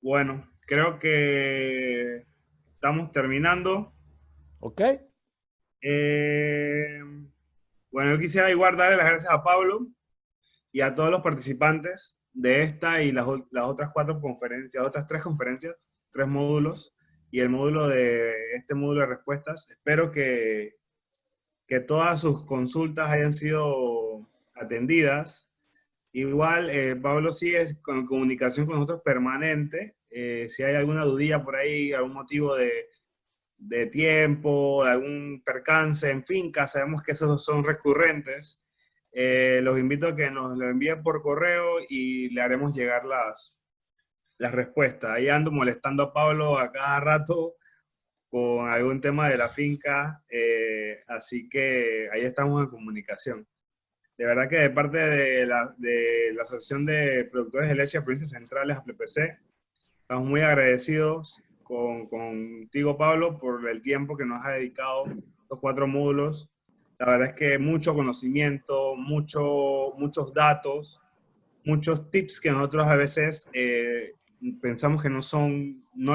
Bueno, creo que estamos terminando. ¿Ok? Bueno, yo quisiera igual darle las gracias a Pablo y a todos los participantes de esta y las otras 4 conferencias, otras 3 conferencias, 3 módulos, y el módulo este módulo de respuestas. Espero que todas sus consultas hayan sido atendidas. Igual, Pablo sigue con comunicación con nosotros permanente. Si hay alguna dudilla por ahí, algún motivo de tiempo, de algún percance en finca, sabemos que esos son recurrentes. Los invito a que nos lo envíen por correo y le haremos llegar las respuestas. Ahí ando molestando a Pablo a cada rato con algún tema de la finca, así que ahí estamos en comunicación. De verdad que de parte de la Asociación de Productores de Leche de Provincias Centrales, APLEPC, estamos muy agradecidos contigo, Pablo, por el tiempo que nos ha dedicado los 4 módulos. La verdad es que mucho conocimiento, muchos datos, muchos tips que nosotros a veces pensamos que no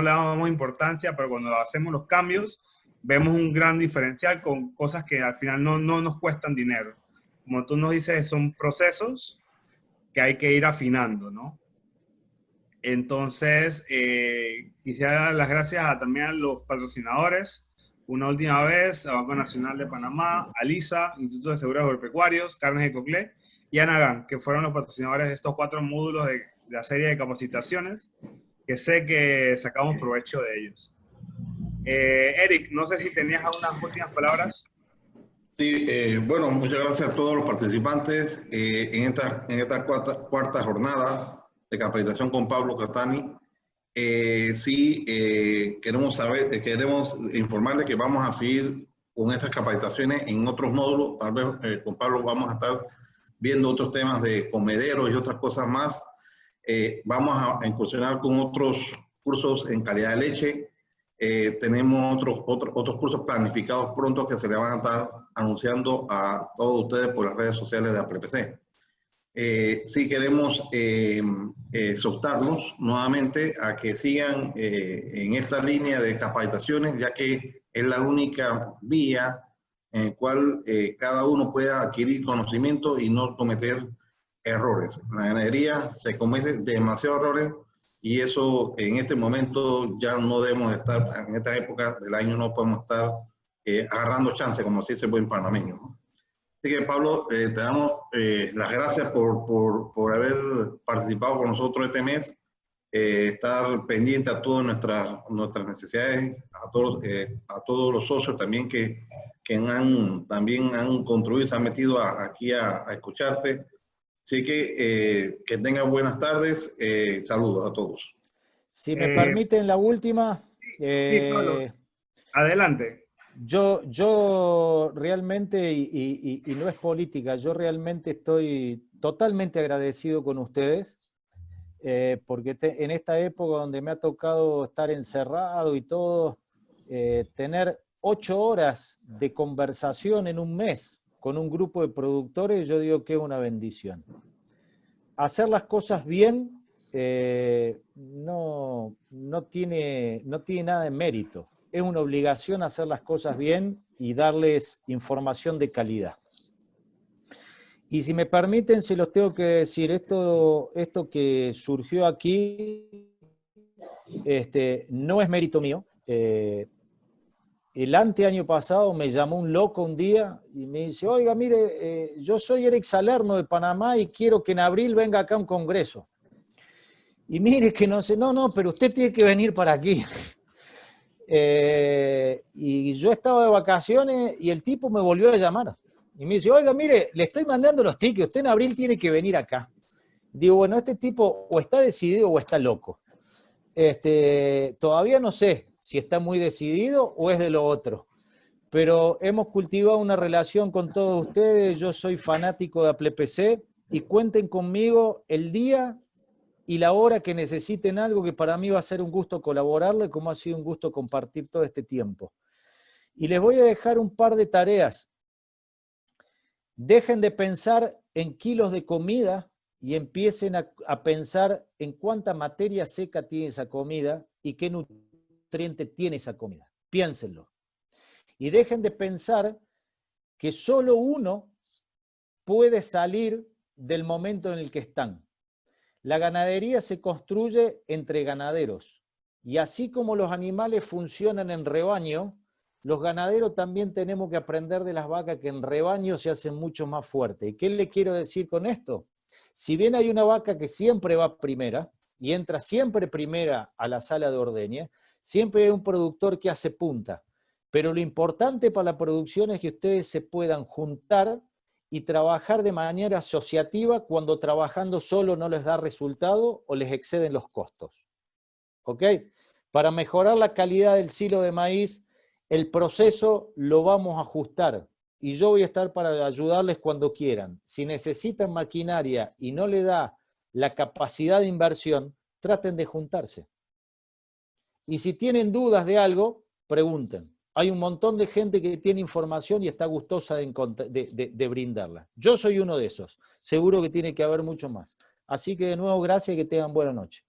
le damos importancia, pero cuando hacemos los cambios, vemos un gran diferencial con cosas que al final no nos cuestan dinero. Como tú nos dices, son procesos que hay que ir afinando, ¿no? Entonces, quisiera dar las gracias también a los patrocinadores. Una última vez, a Banco Nacional de Panamá, a LISA, Instituto de Seguros Agropecuarios, Carnes de Coclé, y a Nagan, que fueron los patrocinadores de estos 4 módulos de la serie de capacitaciones, que sé que sacamos provecho de ellos. Eric, no sé si tenías algunas últimas palabras. Sí, bueno, muchas gracias a todos los participantes en esta cuarta jornada de capacitación con Pablo Castani. Queremos informarles que vamos a seguir con estas capacitaciones en otros módulos. Tal vez con Pablo vamos a estar viendo otros temas de comederos y otras cosas más. Vamos a incursionar con otros cursos en calidad de leche. Tenemos otros cursos planificados pronto que se le van a estar anunciando a todos ustedes por las redes sociales de APLEPC. Sí queremos exhortarlos nuevamente a que sigan en esta línea de capacitaciones, ya que es la única vía en la cual cada uno pueda adquirir conocimiento y no cometer errores. En la ganadería se cometen demasiados errores y eso en este momento ya no debemos estar, en esta época del año no podemos estar agarrando chance, como se dice buen panameño, ¿no? Así que Pablo, te damos las gracias por haber participado con nosotros este mes, estar pendiente a todas nuestras necesidades, a todos los socios también que también han contribuido, se han metido aquí a escucharte. Así que tengan buenas tardes, saludos a todos. Si me permiten la última. Sí, Pablo. Adelante. Yo realmente, y no es política, yo realmente estoy totalmente agradecido con ustedes, porque en esta época donde me ha tocado estar encerrado y todo, tener 8 horas de conversación en un mes con un grupo de productores, yo digo que es una bendición. Hacer las cosas bien no tiene nada de mérito. Es una obligación hacer las cosas bien y darles información de calidad. Y si me permiten, se los tengo que decir, esto que surgió aquí no es mérito mío. El anteaño pasado me llamó un loco un día y me dice, oiga, mire, yo soy Eric Salerno de Panamá y quiero que en abril venga acá a un congreso. Y mire que no sé, no, pero usted tiene que venir para aquí. Y yo estaba de vacaciones y el tipo me volvió a llamar. Y me dice, oiga, mire, le estoy mandando los tickets, usted en abril tiene que venir acá. Digo, bueno, este tipo o está decidido o está loco. Todavía no sé si está muy decidido o es de lo otro. Pero hemos cultivado una relación con todos ustedes, yo soy fanático de ApplePC y cuenten conmigo el día y la hora que necesiten algo, que para mí va a ser un gusto colaborarle, como ha sido un gusto compartir todo este tiempo. Y les voy a dejar un par de tareas. Dejen de pensar en kilos de comida y empiecen a pensar en cuánta materia seca tiene esa comida y qué nutriente tiene esa comida. Piénsenlo. Y dejen de pensar que solo uno puede salir del momento en el que están. La ganadería se construye entre ganaderos. Y así como los animales funcionan en rebaño, los ganaderos también tenemos que aprender de las vacas que en rebaño se hacen mucho más fuertes. ¿Y qué le quiero decir con esto? Si bien hay una vaca que siempre va primera y entra siempre primera a la sala de ordeña, siempre hay un productor que hace punta. Pero lo importante para la producción es que ustedes se puedan juntar y trabajar de manera asociativa cuando trabajando solo no les da resultado o les exceden los costos. ¿Ok? Para mejorar la calidad del silo de maíz, el proceso lo vamos a ajustar y yo voy a estar para ayudarles cuando quieran. Si necesitan maquinaria y no le da la capacidad de inversión, traten de juntarse. Y si tienen dudas de algo, pregunten. Hay un montón de gente que tiene información y está gustosa de brindarla. Yo soy uno de esos. Seguro que tiene que haber mucho más. Así que de nuevo, gracias y que tengan buena noche.